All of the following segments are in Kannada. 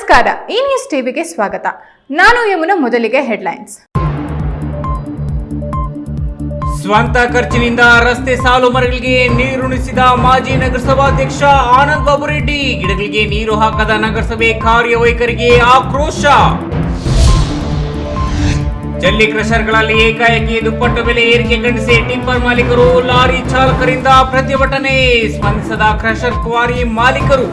ನಮಸ್ಕಾರ, ಈ ನ್ಯೂಸ್ ಟಿವಿಗೆ ಸ್ವಾಗತ. ನಾನು ಯಮುನಾ. ಮೊದಲಿಗೆ ಹೆಡ್ಲೈನ್ಸ್. ಸ್ವಂತ ಖರ್ಚಿನಿಂದ ರಸ್ತೆ ಸಾಲು ಮರಗಳಿಗೆ ನೀರುಣಿಸಿದ ಮಾಜಿ ನಗರಸಭಾಧ್ಯಕ್ಷ ಆನಂದ್ ಬಾಬು ರೆಡ್ಡಿ. ಗಿಡಗಳಿಗೆ ನೀರು ಹಾಕದ ನಗರಸಭೆ ಕಾರ್ಯವೈಖರಿಗೆ ಆಕ್ರೋಶ. ಜಲ್ಲಿ ಕ್ರಷರ್ಗಳಲ್ಲಿ ಏಕಾಏಕಿ ದುಪ್ಪಟ್ಟು ಬೆಲೆ ಏರಿಕೆ ಖಂಡಿಸಿ ಟಿಪ್ಪರ್ ಮಾಲೀಕರು, ಲಾರಿ ಚಾಲಕರಿಂದ ಪ್ರತಿಭಟನೆ. ಸ್ಪಂದಿಸದ ಕ್ರಷರ್ ಕ್ವಾರಿ ಮಾಲೀಕರು.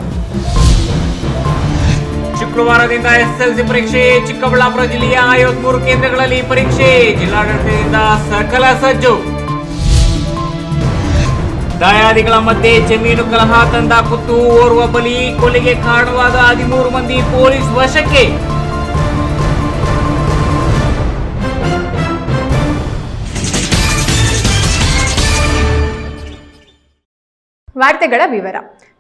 ಶುಕ್ರವಾರದಿಂದ ಎಸ್ಎಸ್ಎಲ್ಸಿ ಪರೀಕ್ಷೆ. ಚಿಕ್ಕಬಳ್ಳಾಪುರ ಜಿಲ್ಲೆಯ 53 ಕೇಂದ್ರಗಳಲ್ಲಿ ಪರೀಕ್ಷೆ. ಜಿಲ್ಲಾಡಳಿತದಿಂದ ಸಕಲ ಸಜ್ಜು. ದಾಯಾದಿಗಳ ಮಧ್ಯೆ ಜಮೀನು ಕಲಹ ತಂದ ಕುತ್ತು, ಓರ್ವ ಬಲಿ. ಕೊಲೆಗೆ ಕಾರಣವಾದ 13 ಮಂದಿ ಪೊಲೀಸ್ ವಶಕ್ಕೆ. ವಾರ್ತೆಗಳ ವಿವರ.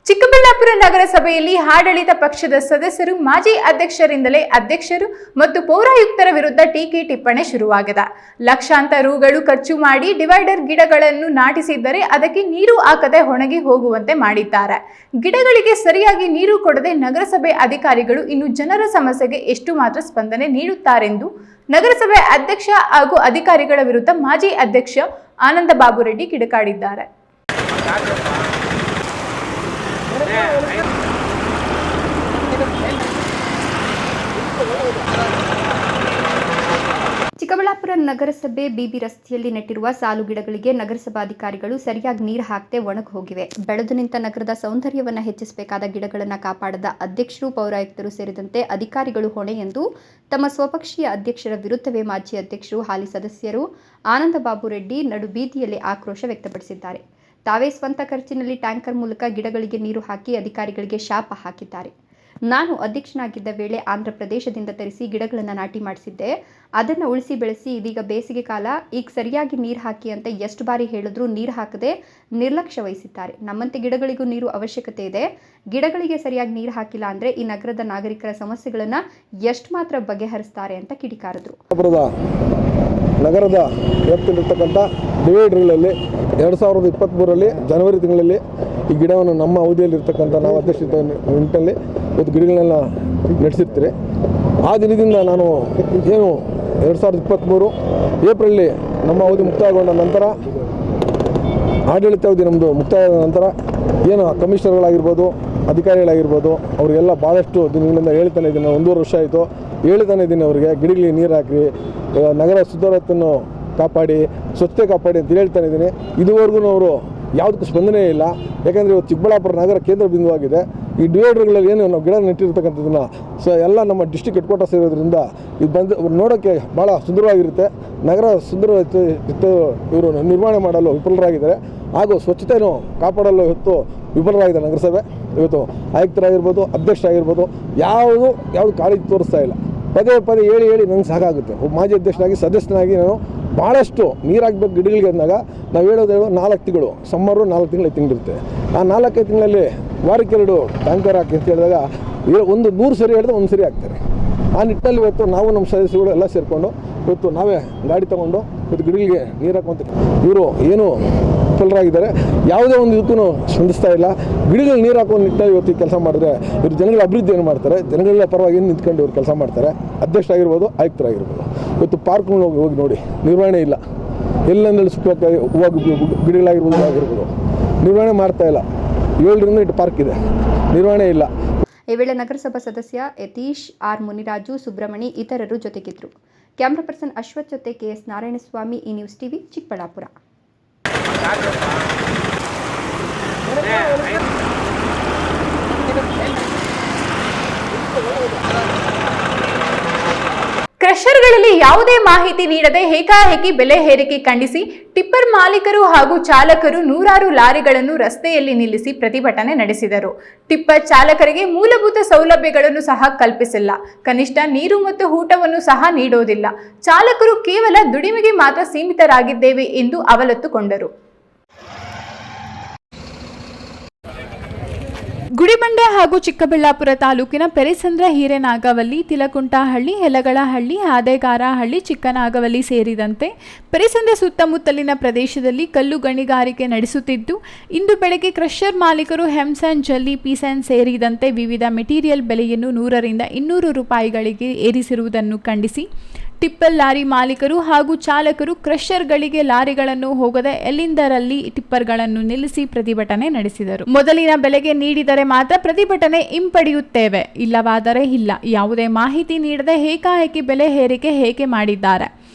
ಚಿಕ್ಕಬಳ್ಳಾಪುರ ನಗರಸಭೆಯಲ್ಲಿ ಆಡಳಿತ ಪಕ್ಷದ ಸದಸ್ಯರು, ಮಾಜಿ ಅಧ್ಯಕ್ಷರಿಂದಲೇ ಅಧ್ಯಕ್ಷರು ಮತ್ತು ಪೌರಾಯುಕ್ತರ ವಿರುದ್ಧ ಟೀಕೆ ಟಿಪ್ಪಣಿ ಶುರುವಾಗಿದೆ. ಲಕ್ಷಾಂತರ ರುಗಳು ಖರ್ಚು ಮಾಡಿ ಡಿವೈಡರ್ ಗಿಡಗಳನ್ನು ನಾಟಿಸಿದ್ದರೆ ಅದಕ್ಕೆ ನೀರು ಹಾಕದೆ ಒಣಗಿ ಹೋಗುವಂತೆ ಮಾಡಿದ್ದಾರೆ. ಗಿಡಗಳಿಗೆ ಸರಿಯಾಗಿ ನೀರು ಕೊಡದೆ ನಗರಸಭೆ ಅಧಿಕಾರಿಗಳು ಇನ್ನು ಜನರ ಸಮಸ್ಯೆಗೆ ಎಷ್ಟು ಮಾತ್ರ ಸ್ಪಂದನೆ ನೀಡುತ್ತಾರೆಂದು ನಗರಸಭೆ ಅಧ್ಯಕ್ಷ ಹಾಗೂ ಅಧಿಕಾರಿಗಳ ವಿರುದ್ಧ ಮಾಜಿ ಅಧ್ಯಕ್ಷ ಆನಂದ ಬಾಬು ರೆಡ್ಡಿ ಕಿಡಿಕಾರಿದ್ದಾರೆ. ಚಿಕ್ಕಬಳ್ಳಾಪುರ ನಗರಸಭೆ ಬಿಬಿ ರಸ್ತೆಯಲ್ಲಿ ನೆಟ್ಟಿರುವ ಸಾಲು ಗಿಡಗಳಿಗೆ ನಗರಸಭಾಧಿಕಾರಿಗಳು ಸರಿಯಾಗಿ ನೀರು ಹಾಕದೆ ಒಣಗಿ ಹೋಗಿವೆ. ಬೆಳೆದು ನಿಂತ ನಗರದ ಸೌಂದರ್ಯವನ್ನು ಹೆಚ್ಚಿಸಬೇಕಾದ ಗಿಡಗಳನ್ನು ಕಾಪಾಡದ ಅಧ್ಯಕ್ಷರು, ಪೌರಾಯುಕ್ತರು ಸೇರಿದಂತೆ ಅಧಿಕಾರಿಗಳು ಹೊಣೆ ಎಂದು ತಮ್ಮ ಸ್ವಪಕ್ಷೀಯ ಅಧ್ಯಕ್ಷರ ವಿರುದ್ಧವೇ ಮಾಜಿ ಅಧ್ಯಕ್ಷರು, ಹಾಲಿ ಸದಸ್ಯರು ಆನಂದ ಬಾಬು ರೆಡ್ಡಿ ನಡು ಬೀದಿಯಲ್ಲಿ ಆಕ್ರೋಶ ವ್ಯಕ್ತಪಡಿಸಿದ್ದಾರೆ. ತಾವೇ ಸ್ವಂತ ಖರ್ಚಿನಲ್ಲಿ ಟ್ಯಾಂಕರ್ ಮೂಲಕ ಗಿಡಗಳಿಗೆ ನೀರು ಹಾಕಿ ಅಧಿಕಾರಿಗಳಿಗೆ ಶಾಪ ಹಾಕಿದ್ದಾರೆ. ನಾನು ಅಧ್ಯಕ್ಷನಾಗಿದ್ದ ವೇಳೆ ಆಂಧ್ರ ಪ್ರದೇಶದಿಂದ ತರಿಸಿ ಗಿಡಗಳನ್ನು ನಾಟಿ ಮಾಡಿಸಿದ್ದೆ. ಅದನ್ನು ಉಳಿಸಿ ಬೆಳೆಸಿ ಇದೀಗ ಬೇಸಿಗೆ ಕಾಲ, ಈಗ ಸರಿಯಾಗಿ ನೀರು ಹಾಕಿ ಅಂತ ಎಷ್ಟು ಬಾರಿ ಹೇಳಿದ್ರೂ ನೀರು ಹಾಕದೆ ನಿರ್ಲಕ್ಷ್ಯ ವಹಿಸಿದ್ದಾರೆ. ನಮ್ಮಂತೆ ಗಿಡಗಳಿಗೂ ನೀರು ಅವಶ್ಯಕತೆ ಇದೆ. ಗಿಡಗಳಿಗೆ ಸರಿಯಾಗಿ ನೀರು ಹಾಕಿಲ್ಲ ಅಂದರೆ ಈ ನಗರದ ನಾಗರಿಕರ ಸಮಸ್ಯೆಗಳನ್ನು ಎಷ್ಟು ಮಾತ್ರ ಬಗೆಹರಿಸ್ತಾರೆ ಅಂತ ಕಿಡಿಕಾರಿದ್ರು. ನಗರದ ವ್ಯಾಪ್ತಿಯಲ್ಲಿರ್ತಕ್ಕಂಥ ಡಿವೈಡರ್ಗಳಲ್ಲಿ 2023 ಜನವರಿ ತಿಂಗಳಲ್ಲಿ ಈ ಗಿಡವನ್ನು ನಮ್ಮ ಅವಧಿಯಲ್ಲಿರ್ತಕ್ಕಂಥ ನಾವು ಅಧ್ಯಕ್ಷತೆ ನಿಟ್ಟಿನಲ್ಲಿ ಇವತ್ತು ಗಿಡಗಳನ್ನೆಲ್ಲ ನಡೆಸಿರ್ತೀರಿ. ಆ ದಿನದಿಂದ ನಾನು ಏನು 2023 ಏಪ್ರಿಲಲ್ಲಿ ನಮ್ಮ ಅವಧಿ ಮುಕ್ತಾಯಗೊಂಡ ನಂತರ, ಆಡಳಿತ ಅವಧಿ ನಮ್ಮದು ಮುಕ್ತಾಯದ ನಂತರ ಏನು ಕಮಿಷನರ್ಗಳಾಗಿರ್ಬೋದು, ಅಧಿಕಾರಿಗಳಾಗಿರ್ಬೋದು, ಅವರಿಗೆಲ್ಲ ಭಾಳಷ್ಟು ದಿನಗಳಿಂದ ಹೇಳ್ತಾನೆ ಇದ್ದೀನಿ. 1.5 ವರ್ಷ ಆಯಿತು ಹೇಳ್ತಾನೆ ಇದ್ದೀನಿ ಅವರಿಗೆ, ಗಿಡಗಳಿಗೆ ನೀರು ಹಾಕಿ, ನಗರ ಸುಂದರತೆಯನ್ನು ಕಾಪಾಡಿ, ಸ್ವಚ್ಛತೆ ಕಾಪಾಡಿ ಅಂತ ಹೇಳ್ತಾನೆ ಇದ್ದೀನಿ. ಇದುವರೆಗೂ ಅವರು ಯಾವುದಕ್ಕೂ ಸ್ಪಂದನೆ ಇಲ್ಲ. ಯಾಕೆಂದರೆ ಇವತ್ತು ಚಿಕ್ಕಬಳ್ಳಾಪುರ ನಗರ ಕೇಂದ್ರ ಬಿಂದುವಾಗಿದೆ. ಈ ಡಿವೈಡರ್ಗಳಲ್ಲಿ ಏನು ನಾವು ಗಿಡ ನೆಟ್ಟಿರ್ತಕ್ಕಂಥದ್ದನ್ನು ಎಲ್ಲ ನಮ್ಮ ಡಿಸ್ಟ್ರಿಕ್ಟ್ ಹೆಡ್ ಕ್ವಾರ್ಟರ್ಸ್ ಇರೋದ್ರಿಂದ ಇದು ಬಂದು ನೋಡೋಕ್ಕೆ ಭಾಳ ಸುಂದರವಾಗಿರುತ್ತೆ. ನಗರ ಸುಂದರತೆ ಇವರು ನಿರ್ವಹಣೆ ಮಾಡಲು ವಿಫಲರಾಗಿದ್ದಾರೆ, ಹಾಗೂ ಸ್ವಚ್ಛತೆಯನ್ನು ಕಾಪಾಡಲು ಇವತ್ತು ವಿಫಲರಾಗಿದೆ ನಗರಸಭೆ. ಇವತ್ತು ಆಯುಕ್ತರಾಗಿರ್ಬೋದು, ಅಧ್ಯಕ್ಷರಾಗಿರ್ಬೋದು, ಯಾವುದು ಕಾಳಜಿ ತೋರಿಸ್ತಾ ಇಲ್ಲ. ಪದೇ ಹೇಳಿ ನಂಗೆ ಸಾಕಾಗುತ್ತೆ. ಮಾಜಿ ಅಧ್ಯಕ್ಷನಾಗಿ, ಸದಸ್ಯನಾಗಿ ನಾನು ಭಾಳಷ್ಟು ನೀರು ಹಾಕ್ಬೇಕು ಗಿಡಗಳಿಗೆ ಅಂದಾಗ ನಾವು ಹೇಳೋದು 4 ತಿಂಗಳು, ಸಮ್ಮರು 4 ತಿಂಗಳು, 5 ತಿಂಗಳಿರುತ್ತೆ. ಆ 4-5 ತಿಂಗಳಲ್ಲಿ ವಾರಕ್ಕೆ 2 ಟ್ಯಾಂಕರ್ ಹಾಕಿ ಅಂತ ಹೇಳಿದಾಗ 100 ಸರಿ ಹೇಳಿದ್ರೆ 1 ಸರಿ ಹಾಕ್ತಾರೆ. ಆ ನಿಟ್ಟಿನಲ್ಲಿ ಇವತ್ತು ನಾವು ನಮ್ಮ ಸದಸ್ಯರುಗಳು ಎಲ್ಲ ಸೇರಿಕೊಂಡು ಇವತ್ತು ನಾವೇ ಗಾಡಿ ತೊಗೊಂಡು ಇವತ್ತು ಗಿಡಗಳಿಗೆ ನೀರು ಹಾಕುವಂತ ಇವರು ಏನು ವಿಫಲರಾಗಿದ್ದಾರೆ. ಯಾವುದೇ ಒಂದು ಇದಕ್ಕೂ ಸ್ಪಂದಿಸ್ತಾ ಇಲ್ಲ. ಗಿಡಗಳು ನೀರು ಹಾಕುವ ನಿಟ್ಟಿನಲ್ಲಿ ಇವತ್ತು ಕೆಲಸ ಮಾಡಿದ್ರೆ ಇವರು ಜನಗಳ ಅಭಿವೃದ್ಧಿಯನ್ನು ಮಾಡ್ತಾರೆ, ಜನಗಳ ಪರವಾಗಿ ಏನು ನಿಂತ್ಕೊಂಡು ಇವ್ರು ಕೆಲಸ ಮಾಡ್ತಾರೆ. ಅಧ್ಯಕ್ಷರಾಗಿರ್ಬೋದು, ಆಯುಕ್ತರಾಗಿರ್ಬೋದು. ಇವತ್ತು ಪಾರ್ಕ್ಗಳು ಹೋಗಿ ನೋಡಿ, ನಿರ್ವಹಣೆ ಇಲ್ಲ. ಎಲ್ಲೆಂದಲ್ಲಿ ಸುತ್ತ ಗಿಡಗಳಾಗಿರ್ಬೋದು ಆಗಿರ್ಬೋದು, ನಿರ್ವಹಣೆ ಮಾಡ್ತಾ ಇಲ್ಲ. 7ರಿಂದ 8 ಪಾರ್ಕ್ ಇದೆ, ನಿರ್ವಹಣೆ ಇಲ್ಲ. ಈ ವೇಳೆ ನಗರಸಭಾ ಸದಸ್ಯ ಯತೀಶ್, ಆರ್ ಮುನಿರಾಜು, ಸುಬ್ರಹ್ಮಣಿ ಇತರರು ಜೊತೆಗಿದ್ರು. ಕ್ಯಾಮರಾ ಪರ್ಸನ್ ಅಶ್ವಥ್ ಜೊತೆ ಕೆಎಸ್ ನಾರಾಯಣಸ್ವಾಮಿ, ಈ ನ್ಯೂಸ್ ಟಿವಿ, ಚಿಕ್ಕಬಳ್ಳಾಪುರ. ಕ್ರಷರ್ಗಳಲ್ಲಿ ಯಾವುದೇ ಮಾಹಿತಿ ನೀಡದೆ ಏಕಾಏಕಿ ಬೆಲೆ ಏರಿಕೆ ಖಂಡಿಸಿ ಟಿಪ್ಪರ್ ಮಾಲೀಕರು ಹಾಗೂ ಚಾಲಕರು ನೂರಾರು ಲಾರಿಗಳನ್ನು ರಸ್ತೆಯಲ್ಲಿ ನಿಲ್ಲಿಸಿ ಪ್ರತಿಭಟನೆ ನಡೆಸಿದರು. ಟಿಪ್ಪರ್ ಚಾಲಕರಿಗೆ ಮೂಲಭೂತ ಸೌಲಭ್ಯಗಳನ್ನು ಸಹ ಕಲ್ಪಿಸಿಲ್ಲ, ಕನಿಷ್ಠ ನೀರು ಮತ್ತು ಊಟವನ್ನು ಸಹ ನೀಡೋದಿಲ್ಲ. ಚಾಲಕರು ಕೇವಲ ದುಡಿಮೆಗೆ ಮಾತ್ರ ಸೀಮಿತರಾಗಿದ್ದೇವೆ ಎಂದು ಅವಲತ್ತುಕೊಂಡರು. ಗುಡಿಬಂಡೆ ಹಾಗೂ ಚಿಕ್ಕಬಳ್ಳಾಪುರ ತಾಲೂಕಿನ ಪೆರಿಸಂದ್ರ ಹಿರೇನಾಗವಲ್ಲಿ, ತಿಲಕುಂಟಹಳ್ಳಿ, ಹೆಲಗಳಹಳ್ಳಿ, ಹಾದೇಗಾರಹಳ್ಳಿ, ಚಿಕ್ಕನಾಗವಲ್ಲಿ ಸೇರಿದಂತೆ ಪೆರಿಸಂದ್ರ ಸುತ್ತಮುತ್ತಲಿನ ಪ್ರದೇಶದಲ್ಲಿ ಕಲ್ಲು ಗಣಿಗಾರಿಕೆ ನಡೆಸುತ್ತಿದ್ದು, ಇಂದು ಬೆಳಗ್ಗೆ ಕ್ರಷರ್ ಮಾಲೀಕರು ಹೆಮ್ಸ್ಯಾಂಡ್, ಜಲ್ಲಿ, ಪೀಸ್ಯಾಂಡ್ ಸೇರಿದಂತೆ ವಿವಿಧ ಮೆಟೀರಿಯಲ್ ಬೆಲೆಯನ್ನು 100 ರಿಂದ 200 ರೂಪಾಯಿಗಳಿಗೆ ಏರಿಸಿರುವುದನ್ನು ಖಂಡಿಸಿ ಟಿಪ್ಪರ್ ಲಾರಿ ಮಾಲೀಕರು ಹಾಗೂ ಚಾಲಕರು ಕ್ರಷರ್ಗಳಿಗೆ ಲಾರಿಗಳನ್ನು ಹೋಗದೆ ಎಲ್ಲಿಂದರಲ್ಲಿ ಟಿಪ್ಪರ್ಗಳನ್ನು ನಿಲ್ಲಿಸಿ ಪ್ರತಿಭಟನೆ ನಡೆಸಿದರು. ಮೊದಲಿನ ಬೆಲೆಗೆ ನೀಡಿದರೆ ಮಾತ್ರ ಪ್ರತಿಭಟನೆ ಹಿಂಪಡೆಯುತ್ತೇವೆ, ಇಲ್ಲವಾದರೆ ಇಲ್ಲ. ಯಾವುದೇ ಮಾಹಿತಿ ನೀಡದೆ ಏಕಾಏಕಿ ಬೆಲೆ ಏರಿಕೆ ಹೇಗೆ ಮಾಡಿದ್ದಾರೆ?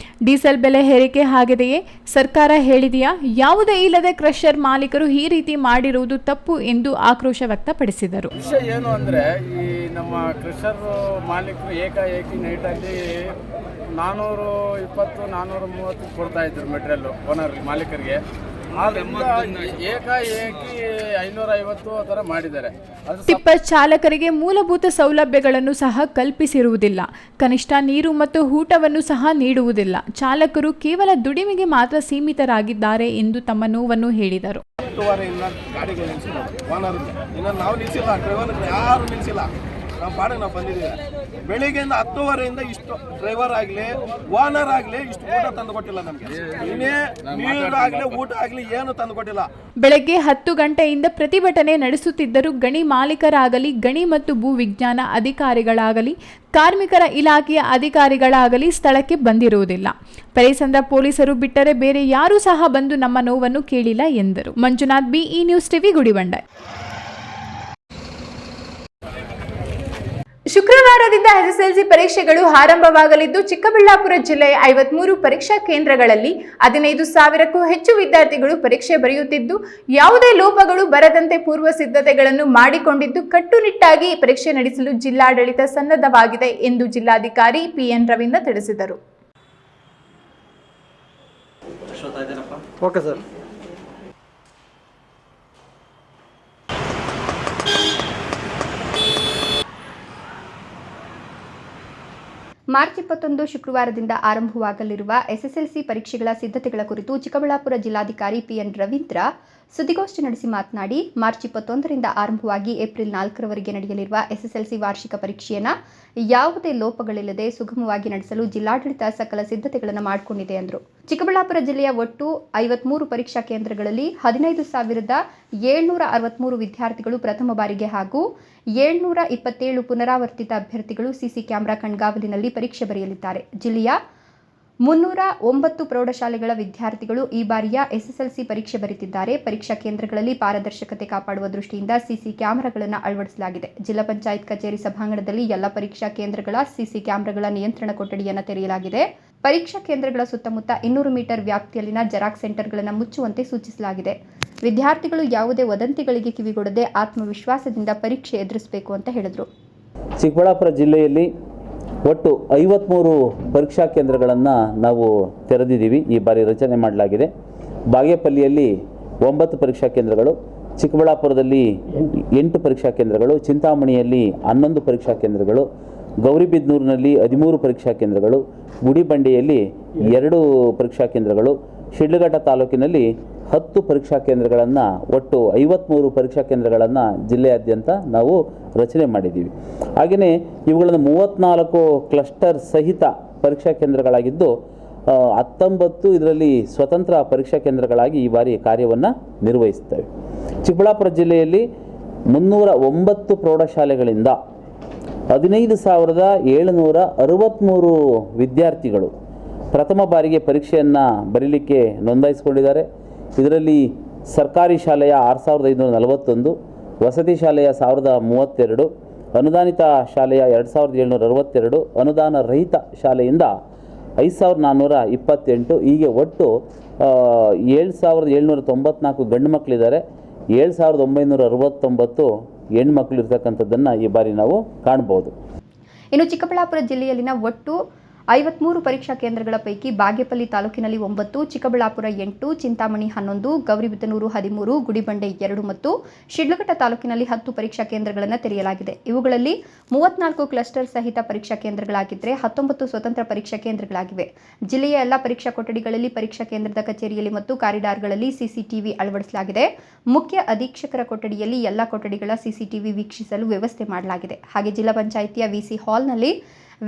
ಡೀಸೆಲ್ ಬೆಲೆ ಏರಿಕೆ ಆಗಿದೆಯೇ? ಸರ್ಕಾರ ಹೇಳಿದೆಯಾ? ಯಾವುದೇ ಇಲ್ಲದೆ ಕ್ರಷರ್ ಮಾಲೀಕರು ಈ ರೀತಿ ಮಾಡಿರುವುದು ತಪ್ಪು ಎಂದು ಆಕ್ರೋಶ ವ್ಯಕ್ತಪಡಿಸಿದರು. ವಿಷಯ ಏನು ಅಂದರೆ, ಈ ನಮ್ಮ ಕ್ರಷರ್ ಮಾಲೀಕರು ಏಕಾಏಕಿ ನೈಟಲ್ಲಿ 420, 430 ಕೊಡ್ತಾ ಇದ್ರು ಮೆಟೀರಿಯಲ್ಲು ಓನರ್ ಮಾಲೀಕರಿಗೆ. ಆದ್ದರಿಂದ ಏಕಾಏಕಿ 550 ಆ ಥರ ಮಾಡಿದ್ದಾರೆ. ಟಿಪ್ಪರ್ ಚಾಲಕರಿಗೆ ಮೂಲಭೂತ ಸೌಲಭ್ಯಗಳನ್ನು ಸಹ ಕಲ್ಪಿಸಿರುವುದಿಲ್ಲ. ಕನಿಷ್ಠ ನೀರು ಮತ್ತು ಊಟವನ್ನು ಸಹ ನೀಡುವುದಿಲ್ಲ. ಚಾಲಕರು ಕೇವಲ ದುಡಿಮೆಗೆ ಮಾತ್ರ ಸೀಮಿತರಾಗಿದ್ದಾರೆ ಎಂದು ತಮ್ಮ ನೋವನ್ನು ಹೇಳಿದರು. ಗಾಡಿಗೆ ನಿಲ್ಸಿಲ್ಲ, ಓನರ್ ಇನ್ನು ನಾವು ನಿಲ್ಸಿಲ್ಲ, ಡ್ರೈವರ್ ಯಾರು ನಿಲ್ಸಿಲ್ಲ. ನಮ್ಮ ಪಾಡಿಗೆ ನಾವು ಬಂದಿದ್ದೀವಿ. ಬೆಳಿಗ್ಗೆಯಿಂದ 10:30 ಇಷ್ಟು ಡ್ರೈವರ್ ಆಗಲಿ ಓನರ್ ಆಗಲಿ ಇಷ್ಟು ಊಟ ತಂದು ಕೊಟ್ಟಿಲ್ಲ ನಮಗೆ. ಇನ್ನೇ ನೀರು ಆಗಲಿ ಊಟ ಆಗಲಿ ಏನು ತಂದು ಕೊಟ್ಟಿಲ್ಲ. ಬೆಳಗ್ಗೆ 10 ಗಂಟೆಯಿಂದ ಪ್ರತಿಭಟನೆ ನಡೆಸುತ್ತಿದ್ದರೂ ಗಣಿ ಮಾಲೀಕರಾಗಲಿ, ಗಣಿ ಮತ್ತು ಭೂ ವಿಜ್ಞಾನ ಅಧಿಕಾರಿಗಳಾಗಲಿ, ಕಾರ್ಮಿಕರ ಇಲಾಖೆಯ ಅಧಿಕಾರಿಗಳಾಗಲಿ ಸ್ಥಳಕ್ಕೆ ಬಂದಿರುವುದಿಲ್ಲ. ಪೆರಿಸಂದ್ರ ಪೊಲೀಸರು ಬಿಟ್ಟರೆ ಬೇರೆ ಯಾರೂ ಸಹ ಬಂದು ನಮ್ಮ ನೋವನ್ನು ಕೇಳಿಲ್ಲ ಎಂದರು. Manjunath, BE news TV, Gudibande. ಶುಕ್ರವಾರದಿಂದ SSLC ಪರೀಕ್ಷೆಗಳು ಆರಂಭವಾಗಲಿದ್ದು, ಚಿಕ್ಕಬಳ್ಳಾಪುರ ಜಿಲ್ಲೆಯ 53 ಪರೀಕ್ಷಾ ಕೇಂದ್ರಗಳಲ್ಲಿ 15,000ಕ್ಕೂ ಹೆಚ್ಚು ವಿದ್ಯಾರ್ಥಿಗಳು ಪರೀಕ್ಷೆ ಬರೆಯುತ್ತಿದ್ದು, ಯಾವುದೇ ಲೋಪಗಳು ಬರದಂತೆ ಪೂರ್ವ ಸಿದ್ಧತೆಗಳನ್ನು ಮಾಡಿಕೊಂಡಿದ್ದು, ಕಟ್ಟುನಿಟ್ಟಾಗಿ ಪರೀಕ್ಷೆ ನಡೆಸಲು ಜಿಲ್ಲಾಡಳಿತ ಸನ್ನದ್ಧವಾಗಿದೆ ಎಂದು ಜಿಲ್ಲಾಧಿಕಾರಿ PN ರವೀಂದ್ರ ತಿಳಿಸಿದರು. Okay sir. ಮಾರ್ಚ್ 21 ಶುಕ್ರವಾರದಿಂದ ಆರಂಭವಾಗಲಿರುವ SSLC ಪರೀಕ್ಷೆಗಳ ಸಿದ್ಧತೆಗಳ ಕುರಿತು ಚಿಕ್ಕಬಳ್ಳಾಪುರ ಜಿಲ್ಲಾಧಿಕಾರಿ PN ರವೀಂದ್ರ ಸುದ್ದಿಗೋಷ್ಠಿ ನಡೆಸಿ ಮಾತನಾಡಿ, ಮಾರ್ಚ್ 21ರಿಂದ ಆರಂಭವಾಗಿ ಏಪ್ರಿಲ್ 4ರವರೆಗೆ ನಡೆಯಲಿರುವ SSLC ವಾರ್ಷಿಕ ಪರೀಕ್ಷೆಯನ್ನು ಯಾವುದೇ ಲೋಪಗಳಿಲ್ಲದೆ ಸುಗಮವಾಗಿ ನಡೆಸಲು ಜಿಲ್ಲಾಡಳಿತ ಸಕಲ ಸಿದ್ಧತೆಗಳನ್ನು ಮಾಡಿಕೊಂಡಿದೆ ಎಂದರು. ಚಿಕ್ಕಬಳ್ಳಾಪುರ ಜಿಲ್ಲೆಯ ಒಟ್ಟು 53 ಪರೀಕ್ಷಾ ಕೇಂದ್ರಗಳಲ್ಲಿ 15,763 ವಿದ್ಯಾರ್ಥಿಗಳು ಪ್ರಥಮ ಬಾರಿಗೆ ಹಾಗೂ 727 ಪುನರಾವರ್ತಿತ ಅಭ್ಯರ್ಥಿಗಳು ಸಿಸಿ ಕ್ಯಾಮೆರಾ ಕಣ್ಗಾವಲಿನಲ್ಲಿ ಪರೀಕ್ಷೆ ಬರೆಯಲಿದ್ದಾರೆ. ಜಿಲ್ಲೆಯ 309 ಪ್ರೌಢಶಾಲೆಗಳ ವಿದ್ಯಾರ್ಥಿಗಳು ಈ ಬಾರಿಯ SSLC ಪರೀಕ್ಷೆ ಬರೆಯುತ್ತಿದ್ದಾರೆ. ಪರೀಕ್ಷಾ ಕೇಂದ್ರಗಳಲ್ಲಿ ಪಾರದರ್ಶಕತೆ ಕಾಪಾಡುವ ದೃಷ್ಟಿಯಿಂದ ಸಿಸಿ ಕ್ಯಾಮೆರಾಗಳನ್ನು ಅಳವಡಿಸಲಾಗಿದೆ. ಜಿಲ್ಲಾ ಪಂಚಾಯತ್ ಕಚೇರಿ ಸಭಾಂಗಣದಲ್ಲಿ ಎಲ್ಲ ಪರೀಕ್ಷಾ ಕೇಂದ್ರಗಳ ಸಿಸಿ ಕ್ಯಾಮೆರಾಗಳ ನಿಯಂತ್ರಣ ಕೊಠಡಿಯನ್ನು ತೆರೆಯಲಾಗಿದೆ. ಪರೀಕ್ಷಾ ಕೇಂದ್ರಗಳ ಸುತ್ತಮುತ್ತ 200 ಮೀಟರ್ ವ್ಯಾಪ್ತಿಯಲ್ಲಿನ ಜೆರಾಕ್ಸ್ ಸೆಂಟರ್ಗಳನ್ನು ಮುಚ್ಚುವಂತೆ ಸೂಚಿಸಲಾಗಿದೆ. ವಿದ್ಯಾರ್ಥಿಗಳು ಯಾವುದೇ ವದಂತಿಗಳಿಗೆ ಕಿವಿಗೊಡದೆ ಆತ್ಮವಿಶ್ವಾಸದಿಂದ ಪರೀಕ್ಷೆ ಎದುರಿಸಬೇಕು ಅಂತ ಹೇಳಿದರು. ಚಿಕ್ಕಬಳ್ಳಾಪುರ ಜಿಲ್ಲೆಯಲ್ಲಿ ಒಟ್ಟು 53 ಪರೀಕ್ಷಾ ಕೇಂದ್ರಗಳನ್ನು ನಾವು ತೆರೆದಿದ್ದೀವಿ. ಈ ಬಾರಿ ರಚನೆ ಮಾಡಲಾಗಿದೆ. ಬಾಗೇಪಲ್ಲಿಯಲ್ಲಿ 9 ಪರೀಕ್ಷಾ ಕೇಂದ್ರಗಳು, ಚಿಕ್ಕಬಳ್ಳಾಪುರದಲ್ಲಿ 8 ಪರೀಕ್ಷಾ ಕೇಂದ್ರಗಳು, ಚಿಂತಾಮಣಿಯಲ್ಲಿ 11 ಪರೀಕ್ಷಾ ಕೇಂದ್ರಗಳು, ಗೌರಿಬಿದನೂರಿನಲ್ಲಿ 13 ಪರೀಕ್ಷಾ ಕೇಂದ್ರಗಳು, ಗುಡಿಬಂಡೆಯಲ್ಲಿ 2 ಪರೀಕ್ಷಾ ಕೇಂದ್ರಗಳು, ಶಿಡ್ಲಘಟ್ಟ ತಾಲೂಕಿನಲ್ಲಿ 10 ಪರೀಕ್ಷಾ ಕೇಂದ್ರಗಳನ್ನು, ಒಟ್ಟು 53 ಪರೀಕ್ಷಾ ಕೇಂದ್ರಗಳನ್ನು ಜಿಲ್ಲೆಯಾದ್ಯಂತ ನಾವು ರಚನೆ ಮಾಡಿದ್ದೀವಿ. ಹಾಗೆಯೇ ಇವುಗಳನ್ನು 34 ಕ್ಲಸ್ಟರ್ ಸಹಿತ ಪರೀಕ್ಷಾ ಕೇಂದ್ರಗಳಾಗಿದ್ದು 19 ಇದರಲ್ಲಿ ಸ್ವತಂತ್ರ ಪರೀಕ್ಷಾ ಕೇಂದ್ರಗಳಾಗಿ ಈ ಬಾರಿ ಕಾರ್ಯವನ್ನು ನಿರ್ವಹಿಸ್ತವೆ. ಚಿಕ್ಕಬಳ್ಳಾಪುರ ಜಿಲ್ಲೆಯಲ್ಲಿ 309 ಪ್ರೌಢಶಾಲೆಗಳಿಂದ 15,763 ವಿದ್ಯಾರ್ಥಿಗಳು ಪ್ರಥಮ ಬಾರಿಗೆ ಪರೀಕ್ಷೆಯನ್ನು ಬರೀಲಿಕ್ಕೆ ನೋಂದಾಯಿಸಿಕೊಂಡಿದ್ದಾರೆ. ಇದರಲ್ಲಿ ಸರ್ಕಾರಿ ಶಾಲೆಯ 6,541, ವಸತಿ ಶಾಲೆಯ 1,032, ಅನುದಾನಿತ ಶಾಲೆಯ 2,762, ಅನುದಾನ ರಹಿತ ಶಾಲೆಯಿಂದ 5,428, ಹೀಗೆ ಒಟ್ಟು 7,794 ಗಂಡು ಮಕ್ಕಳಿದ್ದಾರೆ, 7,969 ಹೆಣ್ಮಕ್ಳು ಇರ್ತಕ್ಕಂಥದ್ದನ್ನು ಈ ಬಾರಿ ನಾವು ಕಾಣ್ಬೋದು. ಇನ್ನು ಚಿಕ್ಕಬಳ್ಳಾಪುರ ಜಿಲ್ಲೆಯಲ್ಲಿನ ಒಟ್ಟು 53 ಪರೀಕ್ಷಾ ಕೇಂದ್ರಗಳ ಪೈಕಿ ಬಾಗೇಪಲ್ಲಿ ತಾಲೂಕಿನಲ್ಲಿ 9, ಚಿಕ್ಕಬಳ್ಳಾಪುರ 8, ಚಿಂತಾಮಣಿ 11, ಗೌರಿಬಿದನೂರು 13, ಗುಡಿಬಂಡೆ 2 ಮತ್ತು ಶಿಡ್ಲಘಟ್ಟ ತಾಲೂಕಿನಲ್ಲಿ 10 ಪರೀಕ್ಷಾ ಕೇಂದ್ರಗಳನ್ನು ತೆರೆಯಲಾಗಿದೆ. ಇವುಗಳಲ್ಲಿ 34 ಕ್ಲಸ್ಟರ್ ಸಹಿತ ಪರೀಕ್ಷಾ ಕೇಂದ್ರಗಳಾಗಿದ್ದರೆ 19 ಸ್ವತಂತ್ರ ಪರೀಕ್ಷಾ ಕೇಂದ್ರಗಳಾಗಿವೆ. ಜಿಲ್ಲೆಯ ಎಲ್ಲ ಪರೀಕ್ಷಾ ಕೊಠಡಿಗಳಲ್ಲಿ, ಪರೀಕ್ಷಾ ಕೇಂದ್ರದ ಕಚೇರಿಯಲ್ಲಿ ಮತ್ತು ಕಾರಿಡಾರ್ಗಳಲ್ಲಿ ಸಿಸಿಟಿವಿ ಅಳವಡಿಸಲಾಗಿದೆ. ಮುಖ್ಯ ಅಧೀಕ್ಷಕರ ಕೊಠಡಿಯಲ್ಲಿ ಎಲ್ಲ ಕೊಠಡಿಗಳ ಸಿಸಿಟಿವಿ ವೀಕ್ಷಿಸಲು ವ್ಯವಸ್ಥೆ ಮಾಡಲಾಗಿದೆ. ಹಾಗೆ ಜಿಲ್ಲಾ ಪಂಚಾಯಿತಿಯ ವಿಸಿ ಹಾಲ್ನಲ್ಲಿ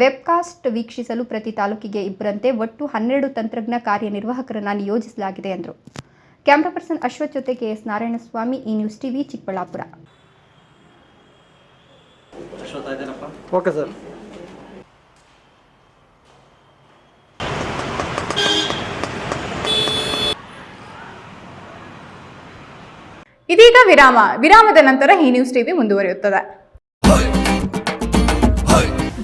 ವೆಬ್ಕಾಸ್ಟ್ ವೀಕ್ಷಿಸಲು ಪ್ರತಿ ತಾಲೂಕಿಗೆ ಇಬ್ಬರಂತೆ ಒಟ್ಟು 12 ತಂತ್ರಜ್ಞ ಕಾರ್ಯನಿರ್ವಾಹಕರನ್ನು ನಿಯೋಜಿಸಲಾಗಿದೆ ಎಂದರು. ಕ್ಯಾಮರಾ ಪರ್ಸನ್ ಅಶ್ವಥ್ ಜೊತೆ ಕೆಎಸ್ ನಾರಾಯಣಸ್ವಾಮಿ, ಈ news TV, Chikkaballapur. Okay sir. ಇದೀಗ ವಿರಾಮದ ನಂತರ ಈ ನ್ಯೂಸ್ ಟಿವಿ ಮುಂದುವರಿಯುತ್ತದೆ.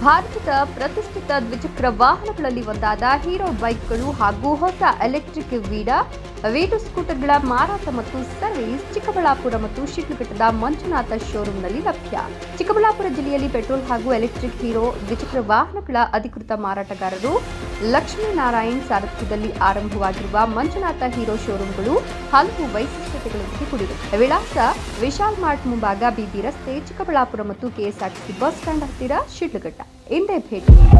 ಭಾರತದ ಪ್ರತಿಷ್ಠಿತ ದ್ವಿಚಕ್ರ ವಾಹನಗಳಲ್ಲಿ ಒಂದಾದ ಹೀರೋ ಬೈಕ್ಗಳು ಹಾಗೂ ಹೊಸ ಎಲೆಕ್ಟ್ರಿಕ್ ವಿ2 ಸ್ಕೂಟರ್ಗಳ ಮಾರಾಟ ಮತ್ತು ಸರ್ವಿಸ್ ಚಿಕ್ಕಬಳ್ಳಾಪುರ ಮತ್ತು ಶಿಡ್ಲಘಟ್ಟದ ಮಂಜುನಾಥ ಶೋರೂಮ್ನಲ್ಲಿ ಲಭ್ಯ. ಚಿಕ್ಕಬಳ್ಳಾಪುರ ಜಿಲ್ಲೆಯಲ್ಲಿ ಪೆಟ್ರೋಲ್ ಹಾಗೂ ಎಲೆಕ್ಟ್ರಿಕ್ ಹೀರೋ ದ್ವಿಚಕ್ರ ವಾಹನಗಳ ಅಧಿಕೃತ ಮಾರಾಟಗಾರರು ಲಕ್ಷ್ಮೀನಾರಾಯಣ್ ಸಾರಥ್ಯದಲ್ಲಿ ಆರಂಭವಾಗಿರುವ ಮಂಜುನಾಥ ಹೀರೋ ಶೋರೂಮ್ಗಳು ಹಲವು ವೈಶಿಷ್ಟ್ಯತೆಗಳೊಂದಿಗೆ ಕೂಡಿವೆ. ವಿಳಾಸ ವಿಶಾಲ್ ಮಾರ್ಟ್ ಮುಂಭಾಗ, ಬಿಬಿ ರಸ್ತೆ, ಚಿಕ್ಕಬಳ್ಳಾಪುರ ಮತ್ತು ಕೆಎಸ್ಆರ್ಟಿಸಿ ಬಸ್ ಸ್ಟ್ಯಾಂಡ್ ಹತ್ತಿರ, ಶಿಡ್ಲಘಟ್ಟ. ಇಂದೇ ಭೇಟಿ ನೀಡಿ.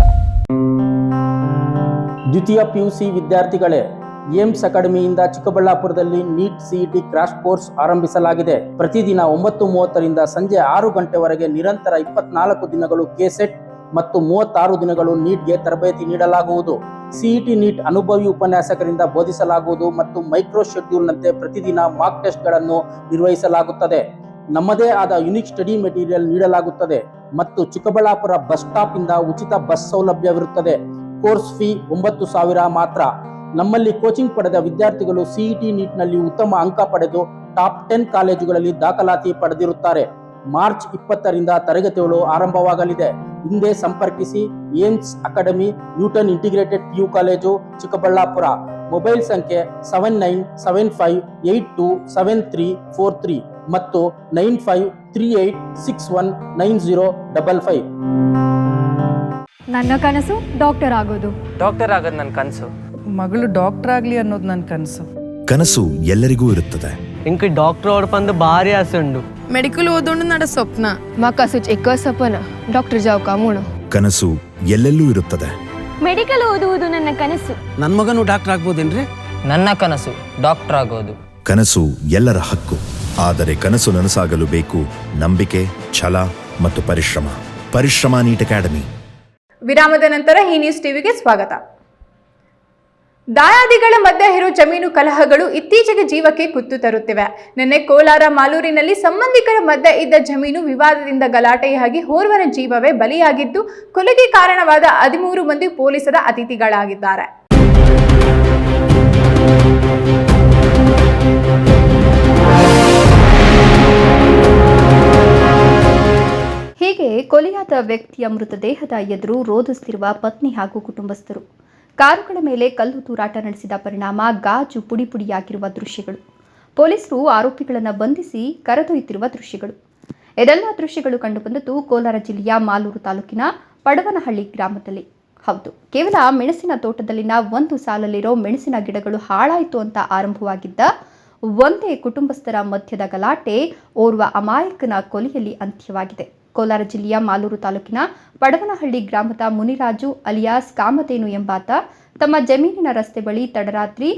ದ್ವಿತೀಯ ಪಿಯುಸಿ ವಿದ್ಯಾರ್ಥಿಗಳೇ, ಏಮ್ಸ್ ಅಕಾಡೆಮಿಯಿಂದ ಚಿಕ್ಕಬಳ್ಳಾಪುರದಲ್ಲಿ ನೀಟ್ ಸಿಇಟಿ ಕ್ರಾಶ್ ಕೋರ್ಸ್ ಆರಂಭಿಸಲಾಗಿದೆ. ಪ್ರತಿದಿನ 9:30 ರಿಂದ ಸಂಜೆ 6 ಗಂಟೆವರೆಗೆ ನಿರಂತರ 24 ದಿನಗಳು ಕೆಸೆಟ್ ಮತ್ತು 36 ದಿನಗಳು ನೀಟ್ಗೆ ತರಬೇತಿ ನೀಡಲಾಗುವುದು. ಸಿಇಟಿ ನೀಟ್ ಅನುಭವಿ ಉಪನ್ಯಾಸಕರಿಂದ ಬೋಧಿಸಲಾಗುವುದು ಮತ್ತು ಮೈಕ್ರೋ ಶೆಡ್ಯೂಲ್ನಂತೆ ಪ್ರತಿದಿನ ಮಾಕ್ ಟೆಸ್ಟ್ಗಳನ್ನು ನಿರ್ವಹಿಸಲಾಗುತ್ತದೆ. ನಮ್ಮದೇ ಆದ ಯುನಿಕ್ ಸ್ಟಡಿ ಮೆಟೀರಿಯಲ್ ನೀಡಲಾಗುತ್ತದೆ ಮತ್ತು ಚಿಕ್ಕಬಳ್ಳಾಪುರ ಬಸ್ ಸ್ಟಾಪ್ ಇಂದ ಉಚಿತ ಬಸ್ ಸೌಲಭ್ಯವಿರುತ್ತದೆ. ಕೋರ್ಸ್ ಫೀ 9,000 ಮಾತ್ರ. ನಮ್ಮಲ್ಲಿ ಕೋಚಿಂಗ್ ಪಡೆದ ವಿದ್ಯಾರ್ಥಿಗಳು ಸಿಇಟಿ ನೀಟ್ನಲ್ಲಿ ಉತ್ತಮ ಅಂಕ ಪಡೆದು ಟಾಪ್ 10 ಕಾಲೇಜುಗಳಲ್ಲಿ ದಾಖಲಾತಿ ಪಡೆದಿರುತ್ತಾರೆ. ಮಾರ್ಚ್ 20 ರಿಂದ ತರಗತಿಗಳು ಆರಂಭವಾಗಲಿದೆ. ಹಿಂದೆ ಸಂಪರ್ಕಿಸಿ Aims academy, Newton integrated PU college, Chikkaballapur. Mobile ಸಂಖ್ಯೆ 7975827343 ಮತ್ತು 9538619055. ನನ್ನ ಕನಸು ಡಾಕ್ಟರ್ ಆಗೋದು. ಡಾಕ್ಟರ್ ಆಗೋದು ನನ್ನ ಕನಸು. ಮಗಳು ಡಾಕ್ಟರ್ ಆಗಲಿ ಅನ್ನೋದು ನನ್ನ ಕನಸು. ಕನಸು ಎಲ್ಲರಿಗೂ ಇರುತ್ತದೆ. ಇಂಕ ಡಾಕ್ಟರ್ ಓಡ್ಪಂದು ಭಾರಿ ಆಸೆ ಉಂಡು. ಮೆಡಿಕಲ್ ಓದೋಣ ನಡ ಸ್ವಪ್ನ. ಮಕ್ಕಸುಚ್ ಎಕ್ಕ ಸಪನ ಡಾಕ್ಟರ್ ಜಾವ್ ಕಾಮೂಣ. ಕನಸು ಎಲ್ಲೆಲ್ಲೂ ಇರುತ್ತದೆ. ಮೆಡಿಕಲ್ ಓದುವುದು ನನ್ನ ಕನಸು. ನನ್ನ ಮಗನು ಡಾಕ್ಟರ್ ಆಗ್ಬೋದೇನ್ರಿ? ನನ್ನ ಕನಸು ಡಾಕ್ಟರ್ ಆಗೋದು. ಕನಸು ಎಲ್ಲರ ಹಕ್ಕು. ಆದರೆ ಕನಸು ನನಸಾಗಲು ಬೇಕು ನಂಬಿಕೆ, ಛಲ ಮತ್ತು ಪರಿಶ್ರಮ. ಪರಿಶ್ರಮ ನೀಟ್ ಅಕಾಡೆಮಿ. ವಿರಾಮದ ನಂತರ ಈ ನ್ಯೂಸ್ ಟಿವಿಗೆ ಸ್ವಾಗತ. ದಾಯಾದಿಗಳ ಮಧ್ಯೆ ಇರುವ ಜಮೀನು ಕಲಹಗಳು ಇತ್ತೀಚೆಗೆ ಜೀವಕ್ಕೆ ಕುತ್ತು ತರುತ್ತಿವೆ. ನಿನ್ನೆ ಕೋಲಾರ ಮಾಲೂರಿನಲ್ಲಿ ಸಂಬಂಧಿಕರ ಮಧ್ಯೆ ಇದ್ದ ಜಮೀನು ವಿವಾದದಿಂದ ಗಲಾಟೆಯಾಗಿ ಓರ್ವನ ಜೀವವೇ ಬಲಿಯಾಗಿದ್ದು, ಕೊಲೆಗೆ ಕಾರಣವಾದ 13 ಮಂದಿ ಪೊಲೀಸರ ಅತಿಥಿಗಳಾಗಿದ್ದಾರೆ. ಹೀಗೆ ಕೊಲೆಯಾದ ವ್ಯಕ್ತಿಯ ಮೃತದೇಹದ ಎದುರು ರೋಧಿಸುತ್ತಿರುವ ಪತ್ನಿ ಹಾಗೂ ಕುಟುಂಬಸ್ಥರು. ಕಾರುಗಳ ಮೇಲೆ ಕಲ್ಲು ತೂರಾಟ ನಡೆಸಿದ ಪರಿಣಾಮ ಗಾಜು ಪುಡಿ ಪುಡಿಯಾಗಿರುವ ದೃಶ್ಯಗಳು. ಪೊಲೀಸರು ಆರೋಪಿಗಳನ್ನು ಬಂಧಿಸಿ ಕರೆದೊಯ್ಯುತ್ತಿರುವ ದೃಶ್ಯಗಳು. ಇದೆಲ್ಲ ದೃಶ್ಯಗಳು ಕಂಡುಬಂದದ್ದು ಕೋಲಾರ ಜಿಲ್ಲೆಯ ಮಾಲೂರು ತಾಲೂಕಿನ ಪಡವನಹಳ್ಳಿ ಗ್ರಾಮದಲ್ಲಿ. ಹೌದು, ಕೇವಲ ಮೆಣಸಿನ ತೋಟದಲ್ಲಿನ ಒಂದು ಸಾಲಲ್ಲಿರೋ ಮೆಣಸಿನ ಗಿಡಗಳು ಹಾಳಾಯಿತು ಅಂತ ಆರಂಭವಾಗಿದ್ದ ಒಂದೇ ಕುಟುಂಬಸ್ಥರ ಮಧ್ಯದ ಗಲಾಟೆ ಓರ್ವ ಅಮಾಯಕನ ಕೊಲೆಯಲ್ಲಿ ಅಂತ್ಯವಾಗಿದೆ. ಕೋಲಾರ ಜಿಲ್ಲೆಯ ಮಾಲೂರು ತಾಲೂಕಿನ ಪಡವನಹಳ್ಳಿ ಗ್ರಾಮದ ಮುನಿರಾಜು ಅಲಿಯಾಸ್ ಕಾಮಧೇನು ಎಂಬಾತ ತಮ್ಮ ಜಮೀನಿನ ರಸ್ತೆ ಬಳಿ ತಡರಾತ್ರಿ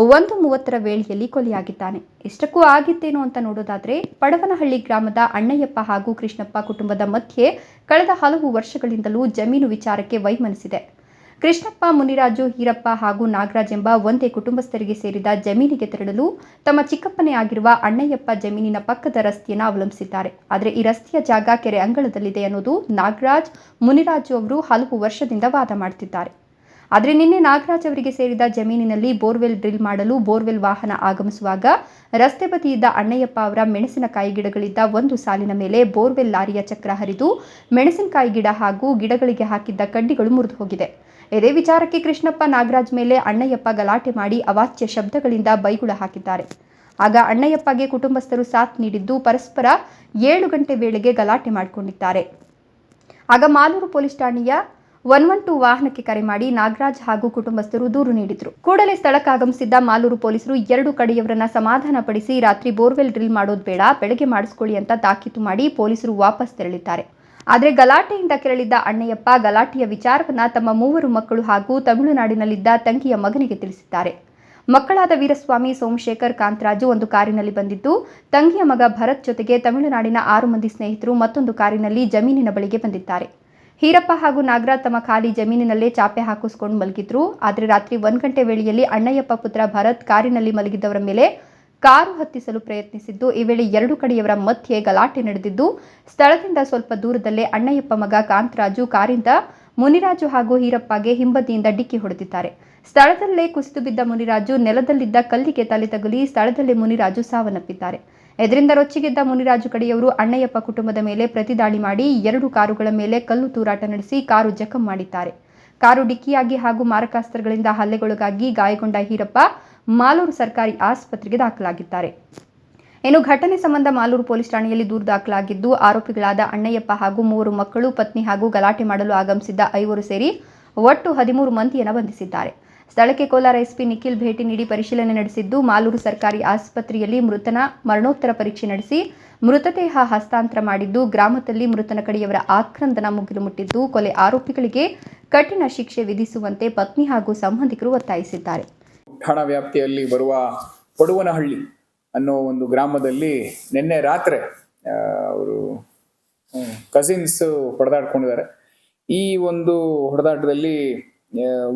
1:30 ವೇಳೆಯಲ್ಲಿ ಕೊಲೆಯಾಗಿದ್ದಾನೆ. ಇಷ್ಟಕ್ಕೂ ಆಗಿದ್ದೇನೋ ಅಂತ ನೋಡೋದಾದ್ರೆ, ಪಡವನಹಳ್ಳಿ ಗ್ರಾಮದ ಅಣ್ಣಯ್ಯಪ್ಪ ಹಾಗೂ ಕೃಷ್ಣಪ್ಪ ಕುಟುಂಬದ ಮಧ್ಯೆ ಕಳೆದ ಹಲವು ವರ್ಷಗಳಿಂದಲೂ ಜಮೀನು ವಿಚಾರಕ್ಕೆ ವೈಮನಸ್ಸಿದೆ. ಕೃಷ್ಣಪ್ಪ, ಮುನಿರಾಜು, ಈರಪ್ಪ ಹಾಗೂ ನಾಗರಾಜ್ ಎಂಬ ಒಂದೇ ಕುಟುಂಬಸ್ಥರಿಗೆ ಸೇರಿದ ಜಮೀನಿಗೆ ತೆರಳಲು ತಮ್ಮ ಚಿಕ್ಕಪ್ಪನೇ ಆಗಿರುವ ಅಣ್ಣಯ್ಯಪ್ಪ ಜಮೀನಿನ ಪಕ್ಕದ ರಸ್ತೆಯನ್ನು ಅವಲಂಬಿಸಿದ್ದಾರೆ. ಆದರೆ ಈ ರಸ್ತೆಯ ಜಾಗ ಕೆರೆ ಅಂಗಳದಲ್ಲಿದೆ ಅನ್ನೋದು ನಾಗರಾಜ್, ಮುನಿರಾಜು ಅವರು ಹಲವು ವರ್ಷದಿಂದ ವಾದ ಮಾಡುತ್ತಿದ್ದಾರೆ. ಆದರೆ ನಿನ್ನೆ ನಾಗರಾಜ್ ಅವರಿಗೆ ಸೇರಿದ ಜಮೀನಿನಲ್ಲಿ ಬೋರ್ವೆಲ್ ಡ್ರಿಲ್ ಮಾಡಲು ಬೋರ್ವೆಲ್ ವಾಹನ ಆಗಮಿಸುವಾಗ ರಸ್ತೆ ಬದಿಯಿದ್ದ ಅಣ್ಣಯ್ಯಪ್ಪ ಅವರ ಮೆಣಸಿನಕಾಯಿ ಗಿಡಗಳಿದ್ದ ಒಂದು ಸಾಲಿನ ಮೇಲೆ ಬೋರ್ವೆಲ್ ಲಾರಿಯ ಚಕ್ರ ಹರಿದು ಮೆಣಸಿನಕಾಯಿ ಗಿಡ ಹಾಗೂ ಗಿಡಗಳಿಗೆ ಹಾಕಿದ್ದ ಕಡ್ಡಿಗಳು ಮುರಿದು ಹೋಗಿದೆ. ಇದೇ ವಿಚಾರಕ್ಕೆ ಕೃಷ್ಣಪ್ಪ, ನಾಗರಾಜ್ ಮೇಲೆ ಅಣ್ಣಯ್ಯಪ್ಪ ಗಲಾಟೆ ಮಾಡಿ ಅವಾಚ್ಯ ಶಬ್ದಗಳಿಂದ ಬೈಗುಳ ಹಾಕಿದ್ದಾರೆ. ಆಗ ಅಣ್ಣಯ್ಯಪ್ಪಗೆ ಕುಟುಂಬಸ್ಥರು ಸಾಥ್ ನೀಡಿದ್ದು ಪರಸ್ಪರ 7 ಗಂಟೆ ವೇಳೆಗೆ ಗಲಾಟೆ ಮಾಡಿಕೊಂಡಿದ್ದಾರೆ. ಆಗ ಮಾಲೂರು ಪೊಲೀಸ್ ಠಾಣೆಯ 112 ವಾಹನಕ್ಕೆ ಕರೆ ಮಾಡಿ ನಾಗರಾಜ್ ಹಾಗೂ ಕುಟುಂಬಸ್ಥರು ದೂರು ನೀಡಿದ್ರು. ಕೂಡಲೇ ಸ್ಥಳಕ್ಕಾಗಮಿಸಿದ್ದ ಮಾಲೂರು ಪೊಲೀಸರು 2 ಕಡೆಯವರನ್ನ ಸಮಾಧಾನಪಡಿಸಿ ರಾತ್ರಿ ಬೋರ್ವೆಲ್ ಡ್ರಿಲ್ ಮಾಡೋದು ಬೇಡ, ಬೆಳಗ್ಗೆ ಮಾಡಿಸ್ಕೊಳ್ಳಿ ಅಂತ ತಾಕೀತು ಮಾಡಿ ಪೊಲೀಸರು ವಾಪಸ್ ತೆರಳಿದ್ದಾರೆ. ಆದರೆ ಗಲಾಟೆಯಿಂದ ಕೆರಳಿದ್ದ ಅಣ್ಣಯ್ಯಪ್ಪ ಗಲಾಟೆಯ ವಿಚಾರವನ್ನ ತಮ್ಮ 3 ಮಕ್ಕಳು ಹಾಗೂ ತಮಿಳುನಾಡಿನಲ್ಲಿದ್ದ ತಂಗಿಯ ಮಗನಿಗೆ ತಿಳಿಸಿದ್ದಾರೆ. ಮಕ್ಕಳಾದ ವೀರಸ್ವಾಮಿ, ಸೋಮಶೇಖರ್, ಕಾಂತರಾಜು ಒಂದು ಕಾರಿನಲ್ಲಿ ಬಂದಿದ್ದು, ತಂಗಿಯ ಮಗ ಭರತ್ ಜೊತೆಗೆ ತಮಿಳುನಾಡಿನ 6 ಮಂದಿ ಸ್ನೇಹಿತರು ಮತ್ತೊಂದು ಕಾರಿನಲ್ಲಿ ಜಮೀನಿನ ಬಳಿಗೆ ಬಂದಿದ್ದಾರೆ. ಹೀರಪ್ಪ ಹಾಗೂ ನಾಗರಾಜ್ ತಮ್ಮ ಖಾಲಿ ಜಮೀನಿನಲ್ಲೇ ಚಾಪೆ ಹಾಕಿಸ್ಕೊಂಡು ಮಲಗಿದ್ರು. ಆದರೆ ರಾತ್ರಿ 1 ಗಂಟೆ ವೇಳೆಯಲ್ಲಿ ಅಣ್ಣಯ್ಯಪ್ಪ ಪುತ್ರ ಭರತ್ ಕಾರಿನಲ್ಲಿ ಮಲಗಿದ್ದವರ ಮೇಲೆ ಕಾರು ಹತ್ತಿಸಲು ಪ್ರಯತ್ನಿಸಿದ್ದು, ಈ ವೇಳೆ 2 ಕಡೆಯವರ ಮಧ್ಯೆ ಗಲಾಟೆ ನಡೆದಿದ್ದು, ಸ್ಥಳದಿಂದ ಸ್ವಲ್ಪ ದೂರದಲ್ಲೇ ಅಣ್ಣಯ್ಯಪ್ಪ ಮಗ ಕಾಂತರಾಜು ಕಾರಿಂದ ಮುನಿರಾಜು ಹಾಗೂ ಹೀರಪ್ಪಗೆ ಹಿಂಬದಿಯಿಂದ ಡಿಕ್ಕಿ ಹೊಡೆದಿದ್ದಾರೆ. ಸ್ಥಳದಲ್ಲೇ ಕುಸಿದು ಬಿದ್ದ ಮುನಿರಾಜು ನೆಲದಲ್ಲಿದ್ದ ಕಲ್ಲಿಗೆ ತಲೆ ತಗುಲಿ ಸ್ಥಳದಲ್ಲೇ ಮುನಿರಾಜು ಸಾವನ್ನಪ್ಪಿದ್ದಾರೆ. ಇದರಿಂದ ರೊಚ್ಚಿಗೆದ್ದ ಮುನಿರಾಜು ಕಡೆಯವರು ಅಣ್ಣಯ್ಯಪ್ಪ ಕುಟುಂಬದ ಮೇಲೆ ಪ್ರತಿದಾಳಿ ಮಾಡಿ 2 ಕಾರುಗಳ ಮೇಲೆ ಕಲ್ಲು ತೂರಾಟ ನಡೆಸಿ ಕಾರು ಜಖಂ ಮಾಡಿದ್ದಾರೆ. ಕಾರು ಡಿಕ್ಕಿಯಾಗಿ ಹಾಗೂ ಮಾರಕಾಸ್ತ್ರಗಳಿಂದ ಹಲ್ಲೆಗೊಳಗಾಗಿ ಗಾಯಗೊಂಡ ಹೀರಪ್ಪ ಮಾಲೂರು ಸರ್ಕಾರಿ ಆಸ್ಪತ್ರೆಗೆ ದಾಖಲಾಗಿದ್ದಾರೆ. ಇನ್ನು ಘಟನೆ ಸಂಬಂಧ ಮಾಲೂರು ಪೊಲೀಸ್ ಠಾಣೆಯಲ್ಲಿ ದೂರು ದಾಖಲಾಗಿದ್ದು, ಆರೋಪಿಗಳಾದ ಅಣ್ಣಯ್ಯಪ್ಪ ಹಾಗೂ 3 ಮಕ್ಕಳು, ಪತ್ನಿ ಹಾಗೂ ಗಲಾಟೆ ಮಾಡಲು ಆಗಮಿಸಿದ್ದ 5 ಸೇರಿ ಒಟ್ಟು 13 ಮಂದಿಯನ್ನು ಬಂಧಿಸಿದ್ದಾರೆ. ಸ್ಥಳಕ್ಕೆ ಕೋಲಾರ ಎಸ್ಪಿ ನಿಖಿಲ್ ಭೇಟಿ ನೀಡಿ ಪರಿಶೀಲನೆ ನಡೆಸಿದ್ದು, ಮಾಲೂರು ಸರ್ಕಾರಿ ಆಸ್ಪತ್ರೆಯಲ್ಲಿ ಮೃತನ ಮರಣೋತ್ತರ ಪರೀಕ್ಷೆ ನಡೆಸಿ ಮೃತದೇಹ ಹಸ್ತಾಂತರ ಮಾಡಿದ್ದು, ಗ್ರಾಮದಲ್ಲಿ ಮೃತನ ಕಡೆಯವರ ಆಕ್ರಂದನ ಮುಗಿಲು ಮುಟ್ಟಿದ್ದು, ಕೊಲೆ ಆರೋಪಿಗಳಿಗೆ ಕಠಿಣ ಶಿಕ್ಷೆ ವಿಧಿಸುವಂತೆ ಪತ್ನಿ ಹಾಗೂ ಸಂಬಂಧಿಕರು ಒತ್ತಾಯಿಸಿದ್ದಾರೆ. ಠಾಣಾ ವ್ಯಾಪ್ತಿಯಲ್ಲಿ ಬರುವ ಪಡುವನಹಳ್ಳಿ ಅನ್ನೋ ಒಂದು ಗ್ರಾಮದಲ್ಲಿ ನಿನ್ನೆ ರಾತ್ರಿ ಅವರು ಕಸಿನ್ಸ್ ಹೊಡೆದಾಡ್ಕೊಂಡಿದ್ದಾರೆ. ಈ ಒಂದು ಹೊಡೆದಾಟದಲ್ಲಿ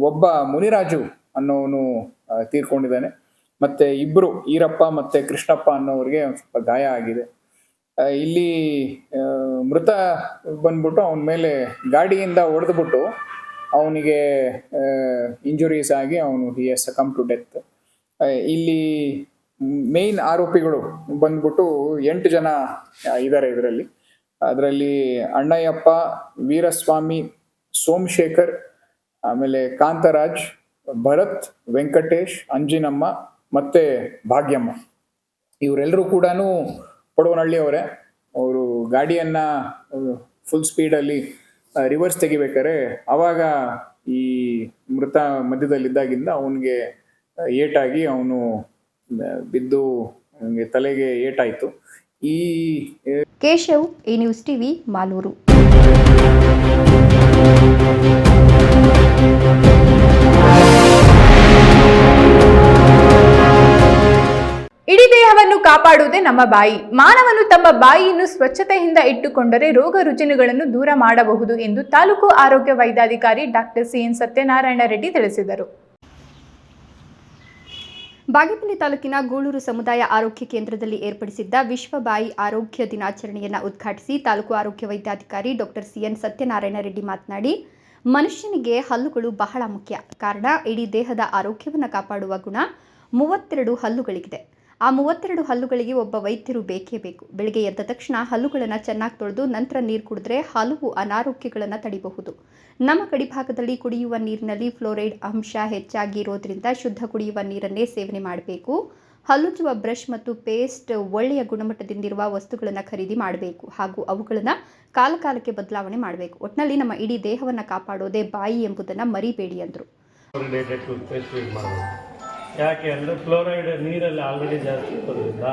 ಒಬ್ಬ ಮುನಿರಾಜು ಅನ್ನೋನು ತೀರ್ಕೊಂಡಿದ್ದಾನೆ. ಮತ್ತು 2 ಈರಪ್ಪ ಮತ್ತು ಕೃಷ್ಣಪ್ಪ ಅನ್ನೋರಿಗೆ ಸ್ವಲ್ಪ ಗಾಯ ಆಗಿದೆ. ಇಲ್ಲಿ ಮೃತ ಬಂದ್ಬಿಟ್ಟು ಅವನ ಮೇಲೆ ಗಾಡಿಯಿಂದ ಹೊಡೆದ್ಬಿಟ್ಟು ಅವನಿಗೆ ಇಂಜುರೀಸ್ ಆಗಿ ಅವನು he has succumb to death. ಇಲ್ಲಿ ಮೇನ್ ಆರೋಪಿಗಳು ಬಂದ್ಬಿಟ್ಟು 8 ಜನ ಇದ್ದಾರೆ ಇದರಲ್ಲಿ. ಅದರಲ್ಲಿ ಅಣ್ಣಯ್ಯಪ್ಪ, ವೀರಸ್ವಾಮಿ, ಸೋಮಶೇಖರ್, ಆಮೇಲೆ ಕಾಂತರಾಜ್, ಭರತ್, ವೆಂಕಟೇಶ್, ಅಂಜಿನಮ್ಮ ಮತ್ತು ಭಾಗ್ಯಮ್ಮ. ಇವರೆಲ್ಲರೂ ಕೂಡ ಪಡುವನಹಳ್ಳಿಯವರೇ. ಅವರು ಗಾಡಿಯನ್ನು ಫುಲ್ ಸ್ಪೀಡಲ್ಲಿ ರಿವರ್ಸ್ ತೆಗಿಬೇಕಾದ್ರೆ ಆವಾಗ ಈ ಮೃತ ಮಧ್ಯದಲ್ಲಿದ್ದಾಗಿಂದ ಅವನಿಗೆ ಏಟಾಗಿ ಅವನು ಬಿದ್ದು ಅವನಿಗೆ ತಲೆಗೆ ಏಟಾಯಿತು. ಈ ಕೇಶವ್, ಈ ನ್ಯೂಸ್ ಟಿವಿ, ಮಾಲೂರು. ಇಡೀ ದೇಹವನ್ನು ಕಾಪಾಡುವುದೇ ನಮ್ಮ ಬಾಯಿ. ಮಾನವನು ತಮ್ಮ ಬಾಯಿಯನ್ನು ಸ್ವಚ್ಛತೆಯಿಂದ ಇಟ್ಟುಕೊಂಡರೆ ರೋಗ ರುಜಿನಗಳನ್ನು ದೂರ ಮಾಡಬಹುದು ಎಂದು ತಾಲೂಕು ಆರೋಗ್ಯ ವೈದ್ಯಾಧಿಕಾರಿ ಡಾಕ್ಟರ್ ಸಿಎನ್ ಸತ್ಯನಾರಾಯಣ ರೆಡ್ಡಿ ತಿಳಿಸಿದರು. ಬಾಗೇಪಲ್ಲಿ ತಾಲೂಕಿನ ಗೂಳೂರು ಸಮುದಾಯ ಆರೋಗ್ಯ ಕೇಂದ್ರದಲ್ಲಿ ಏರ್ಪಡಿಸಿದ್ದ ವಿಶ್ವ ಬಾಯಿ ಆರೋಗ್ಯ ದಿನಾಚರಣೆಯನ್ನು ಉದ್ಘಾಟಿಸಿ ತಾಲೂಕು ಆರೋಗ್ಯ ವೈದ್ಯಾಧಿಕಾರಿ ಡಾಕ್ಟರ್ ಸಿಎನ್ ಸತ್ಯನಾರಾಯಣ ರೆಡ್ಡಿ ಮಾತನಾಡಿ, ಮನುಷ್ಯನಿಗೆ ಹಲ್ಲುಗಳು ಬಹಳ ಮುಖ್ಯ. ಕಾರಣ, ಇಡೀ ದೇಹದ ಆರೋಗ್ಯವನ್ನು ಕಾಪಾಡುವ ಗುಣ 32 ಹಲ್ಲುಗಳಿಗಿದೆ. ಆ 32 ಹಲ್ಲುಗಳಿಗೆ ಒಬ್ಬ ವೈದ್ಯರು ಬೇಕೇ ಬೇಕು. ಬೆಳಗ್ಗೆ ಎದ್ದ ತಕ್ಷಣ ಹಲ್ಲುಗಳನ್ನು ಚೆನ್ನಾಗಿ ತೊಳೆದು ನಂತರ ನೀರು ಕುಡಿದ್ರೆ ಹಲವು ಅನಾರೋಗ್ಯಗಳನ್ನು ತಡೆಯಬಹುದು. ನಮ್ಮ ಗಡಿಭಾಗದಲ್ಲಿ ಕುಡಿಯುವ ನೀರಿನಲ್ಲಿ ಫ್ಲೋರೈಡ್ ಅಂಶ ಹೆಚ್ಚಾಗಿ ಇರೋದ್ರಿಂದ ಶುದ್ಧ ಕುಡಿಯುವ ನೀರನ್ನೇ ಸೇವನೆ ಮಾಡಬೇಕು. ಹಲ್ಲುಜ್ಜುವ ಬ್ರಷ್ ಮತ್ತು ಪೇಸ್ಟ್ ಒಳ್ಳೆಯ ಗುಣಮಟ್ಟದಿಂದಿರುವ ವಸ್ತುಗಳನ್ನು ಖರೀದಿ ಮಾಡಬೇಕು ಹಾಗೂ ಅವುಗಳನ್ನು ಕಾಲಕಾಲಕ್ಕೆ ಬದಲಾವಣೆ ಮಾಡಬೇಕು. ಒಟ್ಟಿನಲ್ಲಿ ನಮ್ಮ ಇಡೀ ದೇಹವನ್ನು ಕಾಪಾಡೋದೇ ಬಾಯಿ ಎಂಬುದನ್ನು ಮರಿಬೇಡಿ ಅಂದರು. ಯಾಕೆ ಅಂದರೆ ಫ್ಲೋರೈಡ್ ನೀರಲ್ಲಿ ಆಲ್ರೆಡಿ ಜಾಸ್ತಿ ಇರೋದ್ರಿಂದ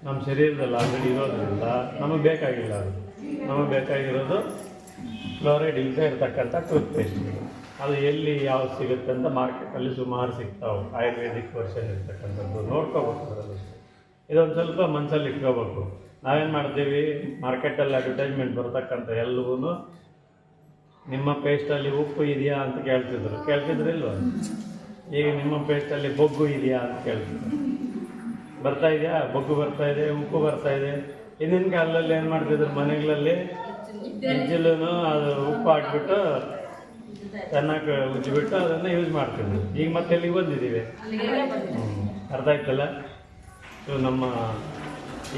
ನಮ್ಮ ಶರೀರದಲ್ಲಿ ಆಲ್ರೆಡಿ ಇರೋದ್ರಿಂದ ನಮಗೆ ಬೇಕಾಗಿಲ್ಲ. ನಮಗೆ ಬೇಕಾಗಿರೋದು ಫ್ಲೋರೈಡ್ ಇಲ್ಲದೆ ಇರತಕ್ಕಂಥ ಟೂತ್ಪೇಸ್ಟ್ಗಳು. ಅದು ಎಲ್ಲಿ ಯಾವ್ದು ಸಿಗುತ್ತೆ ಅಂತ ಮಾರ್ಕೆಟಲ್ಲಿ ಸುಮಾರು ಸಿಗ್ತಾವೆ. ಆಯುರ್ವೇದಿಕ್ ವರ್ಷನ್ ಇರ್ತಕ್ಕಂಥದ್ದು ನೋಡ್ಕೋಬೇಕು. ಅದರಲ್ಲಿ ಇದೊಂದು ಸ್ವಲ್ಪ ಮನಸ್ಸಲ್ಲಿ ಇಟ್ಕೋಬೇಕು. ನಾವೇನು ಮಾಡ್ತೀವಿ, ಮಾರ್ಕೆಟಲ್ಲಿ ಅಡ್ವರ್ಟೈಸ್ಮೆಂಟ್ ಬರ್ತಕ್ಕಂಥ ಎಲ್ಲವೂ ನಿಮ್ಮ ಪೇಸ್ಟಲ್ಲಿ ಉಪ್ಪು ಇದೆಯಾ ಅಂತ ಕೇಳ್ತಿದ್ರಿಲ್ವ? ಈಗ ನಿಮ್ಮ ಪೇಸ್ಟಲ್ಲಿ ಬೊಗ್ಗು ಇದೆಯಾ ಅಂತ ಕೇಳ್ತಿದ್ರು. ಬರ್ತಾ ಇದೆಯಾ? ಬೊಗ್ಗು ಬರ್ತಾ ಇದೆ, ಉಪ್ಪು ಬರ್ತಾ ಇದೆ. ಹಿಂದಿನ ಕಾಲದಲ್ಲಿ ಏನು ಮಾಡ್ತಿದ್ರು, ಮನೆಗಳಲ್ಲಿ ಇಜ್ಜಲೂ ಅದು ಉಪ್ಪು ಹಾಕ್ಬಿಟ್ಟು ಚೆನ್ನಾಗಿ ಉಜ್ಜಿಬಿಟ್ಟು ಅದನ್ನು ಯೂಸ್ ಮಾಡ್ತಿದ್ರು. ಈಗ ಮತ್ತೆ ಎಲ್ಲಿಗೆ ಬಂದಿದ್ದೀವಿ? ಅರ್ಥ ಆಯ್ತಲ್ಲ? ಸೊ ನಮ್ಮ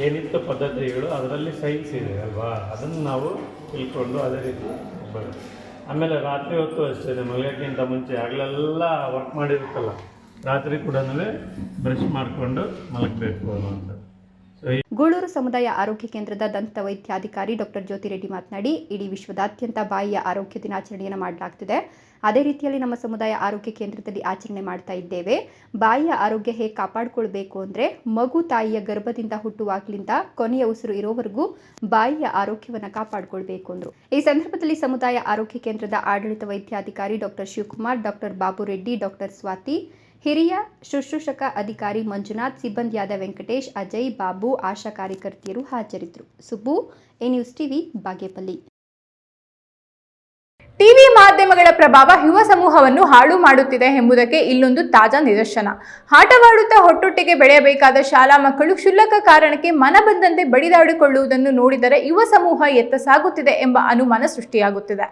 ಏನಿತ್ತು ಪದ್ಧತಿಗಳು ಅದರಲ್ಲಿ ಸೈನ್ಸ್ ಇದೆ ಅಲ್ವಾ, ಅದನ್ನು ನಾವು ತಿಳ್ಕೊಂಡು ಅದೇ ರೀತಿ ಬರುತ್ತೆ. ಆಮೇಲೆ ರಾತ್ರಿ ಹೊತ್ತು ಅಷ್ಟೇ, ಮಲಗೋಕ್ಕಿಂತ ಮುಂಚೆ ಆಗಲೆಲ್ಲ ವರ್ಕ್ ಮಾಡಿರುತ್ತಲ್ಲ, ರಾತ್ರಿ ಕೂಡ ಬ್ರಷ್ ಮಾಡಿಕೊಂಡು ಮಲಗಬೇಕು ಅನ್ನೋಂಥದ್ದು. ಗೂಳೂರು ಸಮುದಾಯ ಆರೋಗ್ಯ ಕೇಂದ್ರದ ದಂತ ವೈದ್ಯಾಧಿಕಾರಿ ಡಾಕ್ಟರ್ ಜ್ಯೋತಿ ರೆಡ್ಡಿ ಮಾತನಾಡಿ, ಇಡೀ ವಿಶ್ವದಾದ್ಯಂತ ಬಾಯಿಯ ಆರೋಗ್ಯ ದಿನಾಚರಣೆಯನ್ನು ಮಾಡಲಾಗ್ತಿದೆ. ಅದೇ ರೀತಿಯಲ್ಲಿ ನಮ್ಮ ಸಮುದಾಯ ಆರೋಗ್ಯ ಕೇಂದ್ರದಲ್ಲಿ ಆಚರಣೆ ಮಾಡ್ತಾ ಇದ್ದೇವೆ. ಬಾಯಿಯ ಆರೋಗ್ಯ ಹೇಗೆ ಕಾಪಾಡಿಕೊಳ್ಬೇಕು ಅಂದರೆ, ಮಗು ತಾಯಿಯ ಗರ್ಭದಿಂದ ಹುಟ್ಟುವಾಗಲಿಂದ ಕೊನೆಯ ಉಸಿರು ಇರೋವರೆಗೂ ಬಾಯಿಯ ಆರೋಗ್ಯವನ್ನು ಕಾಪಾಡಿಕೊಳ್ಬೇಕು ಅಂದರು. ಈ ಸಂದರ್ಭದಲ್ಲಿ ಸಮುದಾಯ ಆರೋಗ್ಯ ಕೇಂದ್ರದ ಆಡಳಿತ ವೈದ್ಯಾಧಿಕಾರಿ doctor Shivakumar, doctor Babu Reddy, doctor Swathi, ಹಿರಿಯ ಶುಶ್ರೂಷಕ ಅಧಿಕಾರಿ ಮಂಜುನಾಥ್, ಸಿಬ್ಬಂದಿಯಾದ ವೆಂಕಟೇಶ್, ಅಜಯ್, ಬಾಬು, ಆಶಾ ಕಾರ್ಯಕರ್ತೆಯರು ಹಾಜರಿದ್ದರು. Subbu, A news TV, Bagepalli. TV ಮಾಧ್ಯಮಗಳ ಪ್ರಭಾವ ಯುವ ಸಮೂಹವನ್ನು ಹಾಳು ಮಾಡುತ್ತಿದೆ ಎಂಬುದಕ್ಕೆ ಇಲ್ಲೊಂದು ತಾಜಾ ನಿದರ್ಶನ. ಆಟವಾಡುತ್ತಾ ಒಟ್ಟೊಟ್ಟಿಗೆ ಬೆಳೆಯಬೇಕಾದ ಶಾಲಾ ಮಕ್ಕಳು ಕ್ಷುಲ್ಲಕ ಕಾರಣಕ್ಕೆ ಮನಬಂದಂತೆ ಬಡಿದಾಡಿಕೊಳ್ಳುವುದನ್ನು ನೋಡಿದರೆ ಯುವ ಸಮೂಹ ಎತ್ತ ಸಾಗುತ್ತಿದೆ ಎಂಬ ಅನುಮಾನ ಸೃಷ್ಟಿಯಾಗುತ್ತಿದೆ.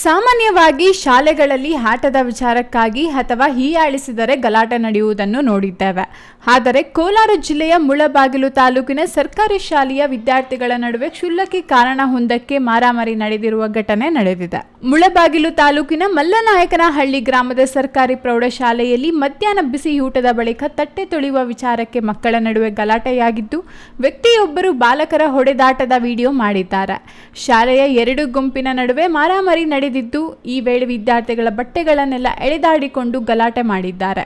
ಸಾಮಾನ್ಯವಾಗಿ ಶಾಲೆಗಳಲ್ಲಿ ಆಟದ ವಿಚಾರಕ್ಕಾಗಿ ಅಥವಾ ಹೀಯಾಳಿಸಿದರೆ ಗಲಾಟೆ ನಡೆಯುವುದನ್ನು ನೋಡಿದ್ದೇವೆ. ಆದರೆ ಕೋಲಾರ ಜಿಲ್ಲೆಯ ಮುಳಬಾಗಿಲು ತಾಲೂಕಿನ ಸರ್ಕಾರಿ ಶಾಲೆಯ ವಿದ್ಯಾರ್ಥಿಗಳ ನಡುವೆ ಕ್ಷುಲ್ಲಕ ಕಾರಣವೊಂದಕ್ಕೆ ಮಾರಾಮಾರಿ ನಡೆದಿರುವ ಘಟನೆ ನಡೆದಿದೆ. ಮುಳಬಾಗಿಲು ತಾಲೂಕಿನ ಮಲ್ಲನಾಯಕನಹಳ್ಳಿ ಗ್ರಾಮದ ಸರ್ಕಾರಿ ಪ್ರೌಢಶಾಲೆಯಲ್ಲಿ ಮಧ್ಯಾಹ್ನ ಬಿಸಿಯೂಟದ ಬಳಿಕ ತಟ್ಟೆ ತೊಳೆಯುವ ವಿಚಾರಕ್ಕೆ ಮಕ್ಕಳ ನಡುವೆ ಗಲಾಟೆಯಾಗಿದ್ದು, ವ್ಯಕ್ತಿಯೊಬ್ಬರು ಬಾಲಕರ ಹೊಡೆದಾಟದ ವಿಡಿಯೋ ಮಾಡಿದ್ದಾರೆ. ಶಾಲೆಯ ಎರಡು ಗುಂಪಿನ ನಡುವೆ ಮಾರಾಮಾರಿ ನಡೆದಿದ್ದು, ಈ ವೇಳೆ ವಿದ್ಯಾರ್ಥಿಗಳ ಬಟ್ಟೆಗಳನ್ನೆಲ್ಲ ಎಳೆದಾಡಿಕೊಂಡು ಗಲಾಟೆ ಮಾಡಿದ್ದಾರೆ.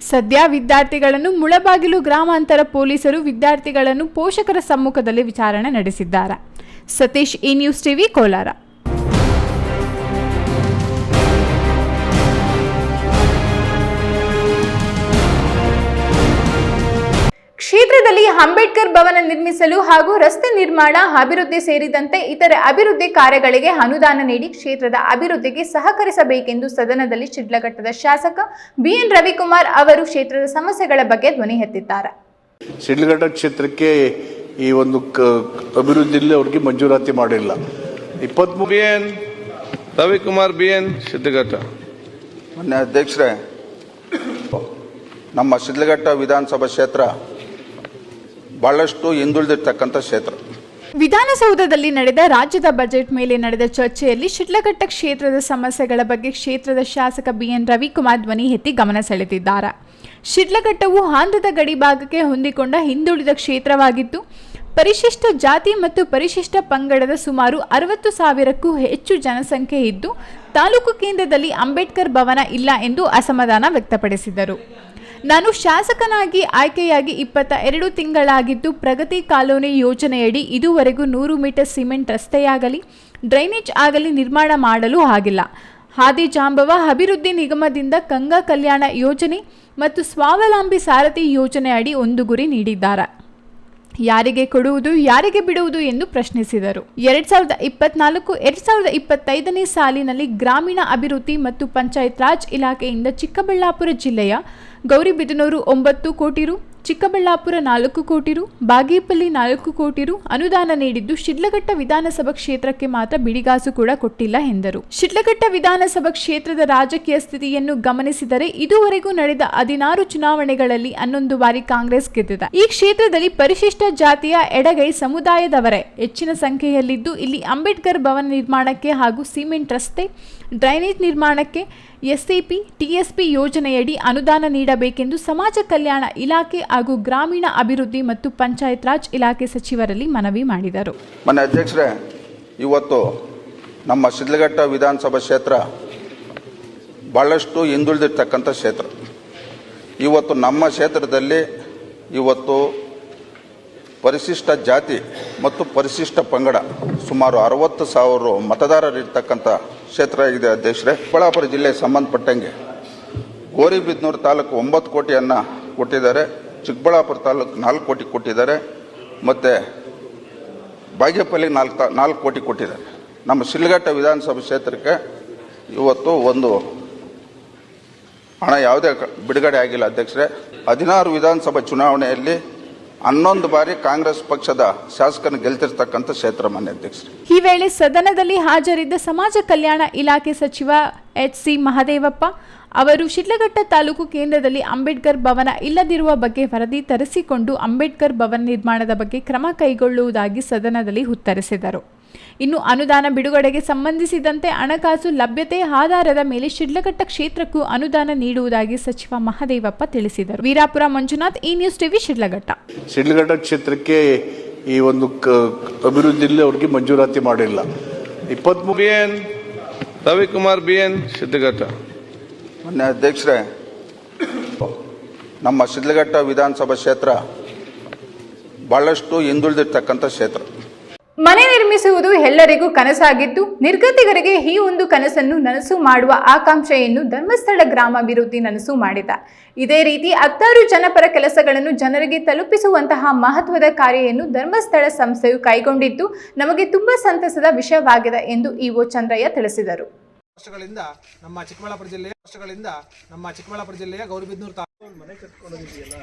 ಸದ್ಯ ವಿದ್ಯಾರ್ಥಿಗಳನ್ನು ಮುಳಬಾಗಿಲು ಗ್ರಾಮಾಂತರ ಪೊಲೀಸರು ವಿದ್ಯಾರ್ಥಿಗಳನ್ನು ಪೋಷಕರ ಸಮ್ಮುಖದಲ್ಲಿ ವಿಚಾರಣೆ ನಡೆಸಿದ್ದಾರೆ. Satish, E news TV, Kolar. ಕ್ಷೇತ್ರದಲ್ಲಿ ಅಂಬೇಡ್ಕರ್ ಭವನ ನಿರ್ಮಿಸಲು ಹಾಗೂ ರಸ್ತೆ ನಿರ್ಮಾಣ, ಅಭಿವೃದ್ಧಿ ಸೇರಿದಂತೆ ಇತರೆ ಅಭಿವೃದ್ಧಿ ಕಾರ್ಯಗಳಿಗೆ ಅನುದಾನ ನೀಡಿ ಕ್ಷೇತ್ರದ ಅಭಿವೃದ್ಧಿಗೆ ಸಹಕರಿಸಬೇಕೆಂದು ಸದನದಲ್ಲಿ ಶಿಡ್ಲಘಟ್ಟದ ಶಾಸಕ ಬಿಎನ್ ರವಿಕುಮಾರ್ ಅವರು ಕ್ಷೇತ್ರದ ಸಮಸ್ಯೆಗಳ ಬಗ್ಗೆ ಧ್ವನಿ ಎತ್ತಿದ್ದಾರೆ. ಶಿಡ್ಲಘಟ್ಟ ಕ್ಷೇತ್ರಕ್ಕೆ ಈ ಒಂದು ಅಭಿವೃದ್ಧಿಯಲ್ಲಿ ಅವರಿಗೆ ಮಂಜೂರಾತಿ ಮಾಡಿಲ್ಲ. 23 ಬಿಎನ್ ರವಿಕುಮಾರ್, ಬಿಎನ್, ಶಿಡ್ಲಘಟ್ಟ. ಮಾನ್ಯ ಅಧ್ಯಕ್ಷರೇ, ನಮ್ಮ ಶಿಡ್ಲಘಟ್ಟ ವಿಧಾನಸಭಾ ಕ್ಷೇತ್ರ ಬಹಳಷ್ಟು ಹಿಂದುಳಿದಿರ್ತಕ್ಕಂಥ ಕ್ಷೇತ್ರ. ವಿಧಾನಸೌಧದಲ್ಲಿ ನಡೆದ ರಾಜ್ಯದ ಬಜೆಟ್ ಮೇಲೆ ನಡೆದ ಚರ್ಚೆಯಲ್ಲಿ ಶಿಡ್ಲಘಟ್ಟ ಕ್ಷೇತ್ರದ ಸಮಸ್ಯೆಗಳ ಬಗ್ಗೆ ಕ್ಷೇತ್ರದ ಶಾಸಕ ಬಿಎನ್ ರವಿಕುಮಾರ್ ಧ್ವನಿ ಎತ್ತಿ ಗಮನ ಸೆಳೆದಿದ್ದಾರೆ. ಶಿಡ್ಲಘಟ್ಟವು ಆಂಧ್ರದ ಗಡಿ ಭಾಗಕ್ಕೆ ಹೊಂದಿಕೊಂಡ ಹಿಂದುಳಿದ ಕ್ಷೇತ್ರವಾಗಿದ್ದು, ಪರಿಶಿಷ್ಟ ಜಾತಿ ಮತ್ತು ಪರಿಶಿಷ್ಟ ಪಂಗಡದ ಸುಮಾರು 60,000ಕ್ಕೂ ಹೆಚ್ಚು ಜನಸಂಖ್ಯೆ ಇದ್ದು, ತಾಲೂಕು ಕೇಂದ್ರದಲ್ಲಿ ಅಂಬೇಡ್ಕರ್ ಭವನ ಇಲ್ಲ ಎಂದು ಅಸಮಾಧಾನ ವ್ಯಕ್ತಪಡಿಸಿದರು. ನಾನು ಶಾಸಕನಾಗಿ ಆಯ್ಕೆಯಾಗಿ 22 ತಿಂಗಳಾಗಿದ್ದು, ಪ್ರಗತಿ ಕಾಲೋನಿ ಯೋಜನೆಯಡಿ ಇದುವರೆಗೂ 100 ಮೀಟರ್ ಸಿಮೆಂಟ್ ರಸ್ತೆಯಾಗಲಿ ಡ್ರೈನೇಜ್ ಆಗಲಿ ನಿರ್ಮಾಣ ಮಾಡಲು ಆಗಿಲ್ಲ. ಆದಿಜಾಂಬವ ಅಭಿವೃದ್ಧಿ ನಿಗಮದಿಂದ ಗಂಗಾ ಕಲ್ಯಾಣ ಯೋಜನೆ ಮತ್ತು ಸ್ವಾವಲಂಬಿ ಸಾರಥಿ ಯೋಜನೆ ಅಡಿ ಒಂದು ಗುರಿ ನೀಡಿದ್ದಾರೆ. ಯಾರಿಗೆ ಕೊಡುವುದು, ಯಾರಿಗೆ ಬಿಡುವುದು ಎಂದು ಪ್ರಶ್ನಿಸಿದರು. 2024-2025ನೇ ಸಾಲಿನಲ್ಲಿ ಗ್ರಾಮೀಣ ಅಭಿವೃದ್ಧಿ ಮತ್ತು ಪಂಚಾಯತ್ ರಾಜ್ ಇಲಾಖೆಯಿಂದ ಚಿಕ್ಕಬಳ್ಳಾಪುರ ಜಿಲ್ಲೆಯ ಗೌರಿಬಿದನೂರು 9 ಕೋಟಿ ರು, ಚಿಕ್ಕಬಳ್ಳಾಪುರ 4 ಕೋಟಿ ರು, ಬಾಗೇಪಲ್ಲಿ 4 ಕೋಟಿ ರು ಅನುದಾನ ನೀಡಿದ್ದು, ಶಿಡ್ಲಘಟ್ಟ ವಿಧಾನಸಭಾ ಕ್ಷೇತ್ರಕ್ಕೆ ಮಾತ್ರ ಬಿಡಿಗಾಸು ಕೂಡ ಕೊಟ್ಟಿಲ್ಲ ಎಂದರು. ಶಿಡ್ಲಘಟ್ಟ ವಿಧಾನಸಭಾ ಕ್ಷೇತ್ರದ ರಾಜಕೀಯ ಸ್ಥಿತಿಯನ್ನು ಗಮನಿಸಿದರೆ ಇದುವರೆಗೂ ನಡೆದ 16 ಚುನಾವಣೆಗಳಲ್ಲಿ 11 ಬಾರಿ ಕಾಂಗ್ರೆಸ್ ಗೆದ್ದಿದೆ. ಈ ಕ್ಷೇತ್ರದಲ್ಲಿ ಪರಿಶಿಷ್ಟ ಜಾತಿಯ ಎಡಗೈ ಸಮುದಾಯದವರೇ ಹೆಚ್ಚಿನ ಸಂಖ್ಯೆಯಲ್ಲಿದ್ದು, ಇಲ್ಲಿ ಅಂಬೇಡ್ಕರ್ ಭವನ ನಿರ್ಮಾಣಕ್ಕೆ ಹಾಗೂ ಸಿಮೆಂಟ್ ರಸ್ತೆ, ಡ್ರೈನೇಜ್ ನಿರ್ಮಾಣಕ್ಕೆ ಎಸ್ಸಿಪಿ, ಟಿಎಸ್ಪಿ ಯೋಜನೆಯಡಿ ಅನುದಾನ ನೀಡಬೇಕೆಂದು ಸಮಾಜ ಕಲ್ಯಾಣ ಇಲಾಖೆ ಹಾಗೂ ಗ್ರಾಮೀಣ ಅಭಿವೃದ್ಧಿ ಮತ್ತು ಪಂಚಾಯತ್ ರಾಜ್ ಇಲಾಖೆ ಸಚಿವರಲ್ಲಿ ಮನವಿ ಮಾಡಿದರು. ಮಾನ್ಯ ಅಧ್ಯಕ್ಷರೇ, ಇವತ್ತು ನಮ್ಮ ಶಿಡ್ಲಘಟ್ಟ ವಿಧಾನಸಭಾ ಕ್ಷೇತ್ರ ಬಹಳಷ್ಟು ಹಿಂದುಳಿದಿರ್ತಕ್ಕಂಥ ಕ್ಷೇತ್ರ. ಇವತ್ತು ನಮ್ಮ ಕ್ಷೇತ್ರದಲ್ಲಿ ಪರಿಶಿಷ್ಟ ಜಾತಿ ಮತ್ತು ಪರಿಶಿಷ್ಟ ಪಂಗಡ ಸುಮಾರು 60,000 ಮತದಾರರಿರ್ತಕ್ಕಂಥ ಕ್ಷೇತ್ರ ಆಗಿದೆ ಅಧ್ಯಕ್ಷರೇ. ಚಿಕ್ಕಬಳ್ಳಾಪುರ ಜಿಲ್ಲೆಗೆ ಸಂಬಂಧಪಟ್ಟಂಗೆ ಗೌರಿಬಿದನೂರು ತಾಲೂಕು 9 ಕೋಟಿಯನ್ನು ಕೊಟ್ಟಿದ್ದಾರೆ, ಚಿಕ್ಕಬಳ್ಳಾಪುರ ತಾಲೂಕು 4 ಕೋಟಿ ಕೊಟ್ಟಿದ್ದಾರೆ, ಮತ್ತು ಬಾಗೇಪಲ್ಲಿಗೆ 4 ಕೋಟಿ ಕೊಟ್ಟಿದ್ದಾರೆ. ನಮ್ಮ ಶಿಡ್ಲಘಟ್ಟ ವಿಧಾನಸಭಾ ಕ್ಷೇತ್ರಕ್ಕೆ ಇವತ್ತು ಒಂದು ಹಣ ಯಾವುದೇ ಬಿಡುಗಡೆ ಆಗಿಲ್ಲ ಅಧ್ಯಕ್ಷರೇ. 16 ವಿಧಾನಸಭಾ ಚುನಾವಣೆಯಲ್ಲಿ 11 ಬಾರಿ ಕಾಂಗ್ರೆಸ್ ಪಕ್ಷದ ಶಾಸಕರನ್ನು ಗೆಲ್ತಿರ್ತಕ್ಕಂಥ ಕ್ಷೇತ್ರ ಮಾನ್ಯ ಅಧ್ಯಕ್ಷರೇ. ಈ ವೇಳೆ ಸದನದಲ್ಲಿ ಹಾಜರಿದ್ದ ಸಮಾಜ ಕಲ್ಯಾಣ ಇಲಾಖೆ ಸಚಿವ HC ಮಹದೇವಪ್ಪ ಅವರು ಶಿಡ್ಲಘಟ್ಟ ತಾಲೂಕು ಕೇಂದ್ರದಲ್ಲಿ ಅಂಬೇಡ್ಕರ್ ಭವನ ಇಲ್ಲದಿರುವ ಬಗ್ಗೆ ವರದಿ ತರಿಸಿಕೊಂಡು ಅಂಬೇಡ್ಕರ್ ಭವನ ನಿರ್ಮಾಣದ ಬಗ್ಗೆ ಕ್ರಮ ಕೈಗೊಳ್ಳುವುದಾಗಿ ಸದನದಲ್ಲಿ ಉತ್ತರಿಸಿದರು. ಇನ್ನು ಅನುದಾನ ಬಿಡುಗಡೆಗೆ ಸಂಬಂಧಿಸಿದಂತೆ ಹಣಕಾಸು ಲಭ್ಯತೆ ಆಧಾರದ ಮೇಲೆ ಶಿಡ್ಲಘಟ್ಟ ಕ್ಷೇತ್ರಕ್ಕೂ ಅನುದಾನ ನೀಡುವುದಾಗಿ ಸಚಿವ ಮಹದೇವಪ್ಪ ತಿಳಿಸಿದರು. ವೀರಾಪುರ ಮಂಜುನಾಥ್, ಈ ನ್ಯೂಸ್ ಟಿವಿ, ಶಿಡ್ಲಘಟ್ಟ. ಶಿಡ್ಲಘಟ್ಟ ಕ್ಷೇತ್ರಕ್ಕೆ ಈ ಒಂದು ಅಭಿವೃದ್ಧಿಯಲ್ಲಿ ಅವ್ರಿಗೆ ಮಂಜೂರಾತಿ ಮಾಡಿಲ್ಲ. 23 BN ರವಿಕುಮಾರ್ BN ಶಿಡ್ಲಘಟ್ಟ. ಮಾನ್ಯ ಅಧ್ಯಕ್ಷರೇ, ನಮ್ಮ ಶಿಡ್ಲಘಟ್ಟ ವಿಧಾನಸಭಾ ಕ್ಷೇತ್ರ ಬಹಳಷ್ಟು ಹಿಂದುಳಿದಿರ್ತಕ್ಕಂಥ ಕ್ಷೇತ್ರ. ಮನೆ ನಿರ್ಮಿಸುವುದು ಎಲ್ಲರಿಗೂ ಕನಸಾಗಿದ್ದು, ನಿರ್ಗತಿಕರಿಗೆ ಈ ಒಂದು ಕನಸನ್ನು ನನಸು ಮಾಡುವ ಆಕಾಂಕ್ಷೆಯನ್ನು ಧರ್ಮಸ್ಥಳ ಗ್ರಾಮಾಭಿವೃದ್ಧಿ ನನಸು ಮಾಡಿದ. ಇದೇ ರೀತಿ 10 ಜನಪರ ಕೆಲಸಗಳನ್ನು ಜನರಿಗೆ ತಲುಪಿಸುವಂತಹ ಮಹತ್ವದ ಕಾರ್ಯವನ್ನು ಧರ್ಮಸ್ಥಳ ಸಂಸ್ಥೆಯು ಕೈಗೊಂಡಿದ್ದು ನಮಗೆ ತುಂಬಾ ಸಂತಸದ ವಿಷಯವಾಗಿದೆ ಎಂದು ಇಒ ಚಂದ್ರಯ್ಯ ತಿಳಿಸಿದರು. ವರ್ಷಗಳಿಂದ ನಮ್ಮ ಚಿಕ್ಕಬಳ್ಳಾಪುರ ಜಿಲ್ಲೆಯ ಗೌರಿಬಿದನೂರು ತಾಲೂಕು ಮನೆ ಕಟ್ಕೊಂಡಿದೆಯಲ್ಲ,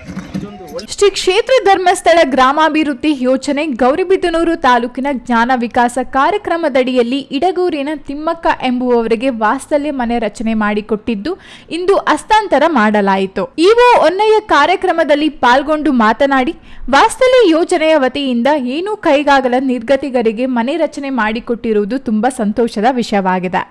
ಶ್ರೀ ಕ್ಷೇತ್ರ ಧರ್ಮಸ್ಥಳ ಗ್ರಾಮಾಭಿವೃದ್ಧಿ ಯೋಜನೆ ಗೌರಿಬಿದನೂರು ತಾಲೂಕಿನ ಜ್ಞಾನ ವಿಕಾಸ ಕಾರ್ಯಕ್ರಮದಡಿಯಲ್ಲಿ ಇಡಗೂರಿನ ತಿಮ್ಮಕ್ಕ ಎಂಬುವವರಿಗೆ ವಾಸ್ತಲ್ಯ ಮನೆ ರಚನೆ ಮಾಡಿಕೊಟ್ಟಿದ್ದು ಇಂದು ಹಸ್ತಾಂತರ ಮಾಡಲಾಯಿತು. ಇಒ ಹೊನ್ನಯ್ಯ ಕಾರ್ಯಕ್ರಮದಲ್ಲಿ ಪಾಲ್ಗೊಂಡು ಮಾತನಾಡಿ, ವಾಸ್ತಲ್ಯ ಯೋಜನೆಯ ವತಿಯಿಂದ ಏನೂ ಕೈಗಾಗಲ ನಿರ್ಗತಿಕರಿಗೆ ಮನೆ ರಚನೆ ಮಾಡಿಕೊಟ್ಟಿರುವುದು ತುಂಬಾ ಸಂತೋಷದ ವಿಷಯವಾಗಿದೆ.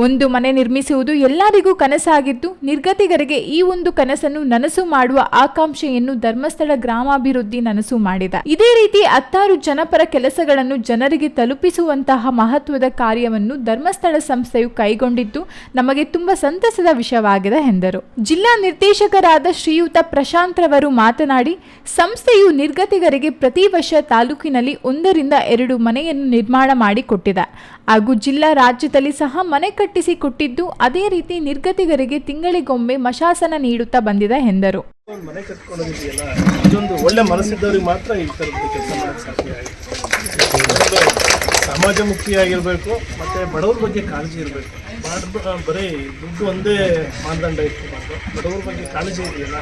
ಒಂದು ಮನೆ ನಿರ್ಮಿಸುವುದು ಎಲ್ಲರಿಗೂ ಕನಸಾಗಿದ್ದು, ನಿರ್ಗತಿಕರಿಗೆ ಈ ಒಂದು ಕನಸನ್ನು ನನಸು ಮಾಡುವ ಆಕಾಂಕ್ಷೆಯನ್ನು ಧರ್ಮಸ್ಥಳ ಗ್ರಾಮಾಭಿವೃದ್ಧಿ ನನಸು ಮಾಡಿದೆ. ಇದೇ ರೀತಿ 10 ಜನಪರ ಕೆಲಸಗಳನ್ನು ಜನರಿಗೆ ತಲುಪಿಸುವಂತಹ ಮಹತ್ವದ ಕಾರ್ಯವನ್ನು ಧರ್ಮಸ್ಥಳ ಸಂಸ್ಥೆಯು ಕೈಗೊಂಡಿದ್ದು ನಮಗೆ ತುಂಬಾ ಸಂತಸದ ವಿಷಯವಾಗಿದೆ ಎಂದರು. ಜಿಲ್ಲಾ ನಿರ್ದೇಶಕರಾದ ಶ್ರೀಯುತ ಪ್ರಶಾಂತ್ ರವರು ಮಾತನಾಡಿ, ಸಂಸ್ಥೆಯು ನಿರ್ಗತಿಕರಿಗೆ ಪ್ರತಿ ವರ್ಷ ತಾಲೂಕಿನಲ್ಲಿ 1 ರಿಂದ 2 ಮನೆಯನ್ನು ನಿರ್ಮಾಣ ಮಾಡಿಕೊಟ್ಟಿದೆ ಹಾಗೂ ಜಿಲ್ಲಾ ರಾಜ್ಯದಲ್ಲಿ ಸಹ ಮನೆ ಕಟ್ಟಿಸಿ ಕೊಟ್ಟಿದ್ದು, ಅದೇ ರೀತಿ ನಿರ್ಗತಿಕರಿಗೆ ತಿಂಗಳಿಗೊಮ್ಮೆ ಮಶಾಸನ ನೀಡುತ್ತಾ ಬಂದಿದೆ ಎಂದರು. ಮನೆ ಕಟ್ಕೊಂಡಿದೆಯಲ್ಲ, ಇದೊಂದು ಒಳ್ಳೆ ಮನಸ್ಸಿದ್ದವ್ರಿಗೆ ಮಾತ್ರ ಈ ಥರದ್ದು ಕೆಲಸ ಮಾಡೋಕ್ಕೆ ಸಾಧ್ಯ ಆಗಿದೆ. ಸಮಾಜಮುಖಿಯಾಗಿರಬೇಕು ಮತ್ತು ಬಡವ್ರ ಬಗ್ಗೆ ಕಾಳಜಿ ಇರಬೇಕು. ಬರೀ ದುಡ್ಡು ಒಂದೇ ಮಾನದಂಡ ಇಟ್ಕೊಬಾರ್ದು. ಬಡವ್ರ ಬಗ್ಗೆ ಕಾಳಜಿ ಇದೆಯಲ್ಲ,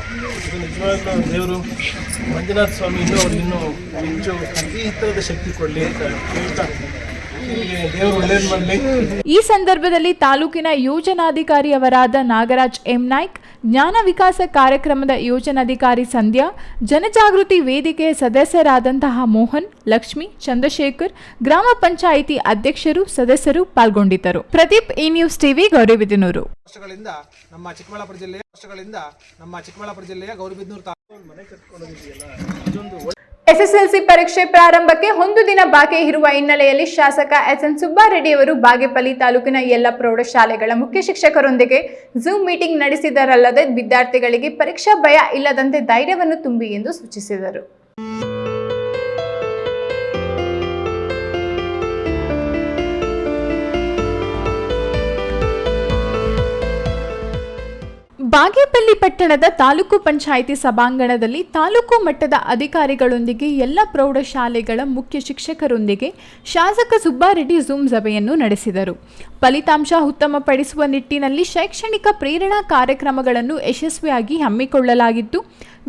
ಇದು ನಿಜವಾಗ್ಲೂ ದೇವರು ಮಂಜುನಾಥ ಸ್ವಾಮಿ ಇನ್ನೂ ಹೆಚ್ಚು ಈ ಥರದ ಶಕ್ತಿ ಕೊಡಲಿ ಅಂತ ಹೇಳ್ತಾ ಈ ಸಂದರ್ಭದಲ್ಲಿ ತಾಲೂಕಿನ ಯೋಜನಾಧಿಕಾರಿಯವರಾದ ನಾಗರಾಜ್ ಎಂ ನಾಯ್ಕ್, ಜ್ಞಾನ ವಿಕಾಸ ಕಾರ್ಯಕ್ರಮದ ಯೋಜನಾಧಿಕಾರಿ ಸಂಧ್ಯಾ, ಜನಜಾಗೃತಿ ವೇದಿಕೆಯ ಸದಸ್ಯರಾದಂತಹ ಮೋಹನ್, ಲಕ್ಷ್ಮಿ, ಚಂದ್ರಶೇಖರ್, ಗ್ರಾಮ ಪಂಚಾಯಿತಿ ಅಧ್ಯಕ್ಷರು, ಸದಸ್ಯರು ಪಾಲ್ಗೊಂಡಿದ್ದರು. ಪ್ರದೀಪ್, ಈ ನ್ಯೂಸ್ ಟಿವಿ, ಗೌರಿಬಿದನೂರು. ವರ್ಷಗಳಿಂದ ನಮ್ಮ ಚಿಕ್ಕಬಳ್ಳಾಪುರ ಜಿಲ್ಲೆಯ ಗೌರಿಬಿದನೂರು ತಾಲೂಕು ಮನೆ ಕಟ್ಕೊಂಡಿದೆಯಲ್ಲ, ಇದೊಂದು ಎಸ್ಎಸ್ಎಲ್ಸಿ ಪರೀಕ್ಷೆ ಪ್ರಾರಂಭಕ್ಕೆ 1 ದಿನ ಬಾಕಿ ಇರುವ ಹಿನ್ನೆಲೆಯಲ್ಲಿ ಶಾಸಕ SN ಸುಬ್ಬಾರೆಡ್ಡಿಯವರು ಬಾಗೇಪಲ್ಲಿ ತಾಲೂಕಿನ ಎಲ್ಲ ಪ್ರೌಢಶಾಲೆಗಳ ಮುಖ್ಯ ಶಿಕ್ಷಕರೊಂದಿಗೆ ಝೂಮ್ ಮೀಟಿಂಗ್ ನಡೆಸಿದರಲ್ಲದೆ ವಿದ್ಯಾರ್ಥಿಗಳಿಗೆ ಪರೀಕ್ಷಾ ಭಯ ಇಲ್ಲದಂತೆ ಧೈರ್ಯವನ್ನು ತುಂಬಿ ಎಂದು ಸೂಚಿಸಿದರು. ಬಾಗೇಪಲ್ಲಿ ಪಟ್ಟಣದ ತಾಲೂಕು ಪಂಚಾಯಿತಿ ಸಭಾಂಗಣದಲ್ಲಿ ತಾಲೂಕು ಮಟ್ಟದ ಅಧಿಕಾರಿಗಳೊಂದಿಗೆ ಎಲ್ಲ ಪ್ರೌಢಶಾಲೆಗಳ ಮುಖ್ಯ ಶಿಕ್ಷಕರೊಂದಿಗೆ ಶಾಸಕ ಸುಬ್ಬಾರೆಡ್ಡಿ ಝೂಮ್ ಸಭೆಯನ್ನು ನಡೆಸಿದರು. ಫಲಿತಾಂಶ ಉತ್ತಮಪಡಿಸುವ ನಿಟ್ಟಿನಲ್ಲಿ ಶೈಕ್ಷಣಿಕ ಪ್ರೇರಣಾ ಕಾರ್ಯಕ್ರಮಗಳನ್ನು ಯಶಸ್ವಿಯಾಗಿ ಹಮ್ಮಿಕೊಳ್ಳಲಾಗಿದ್ದು,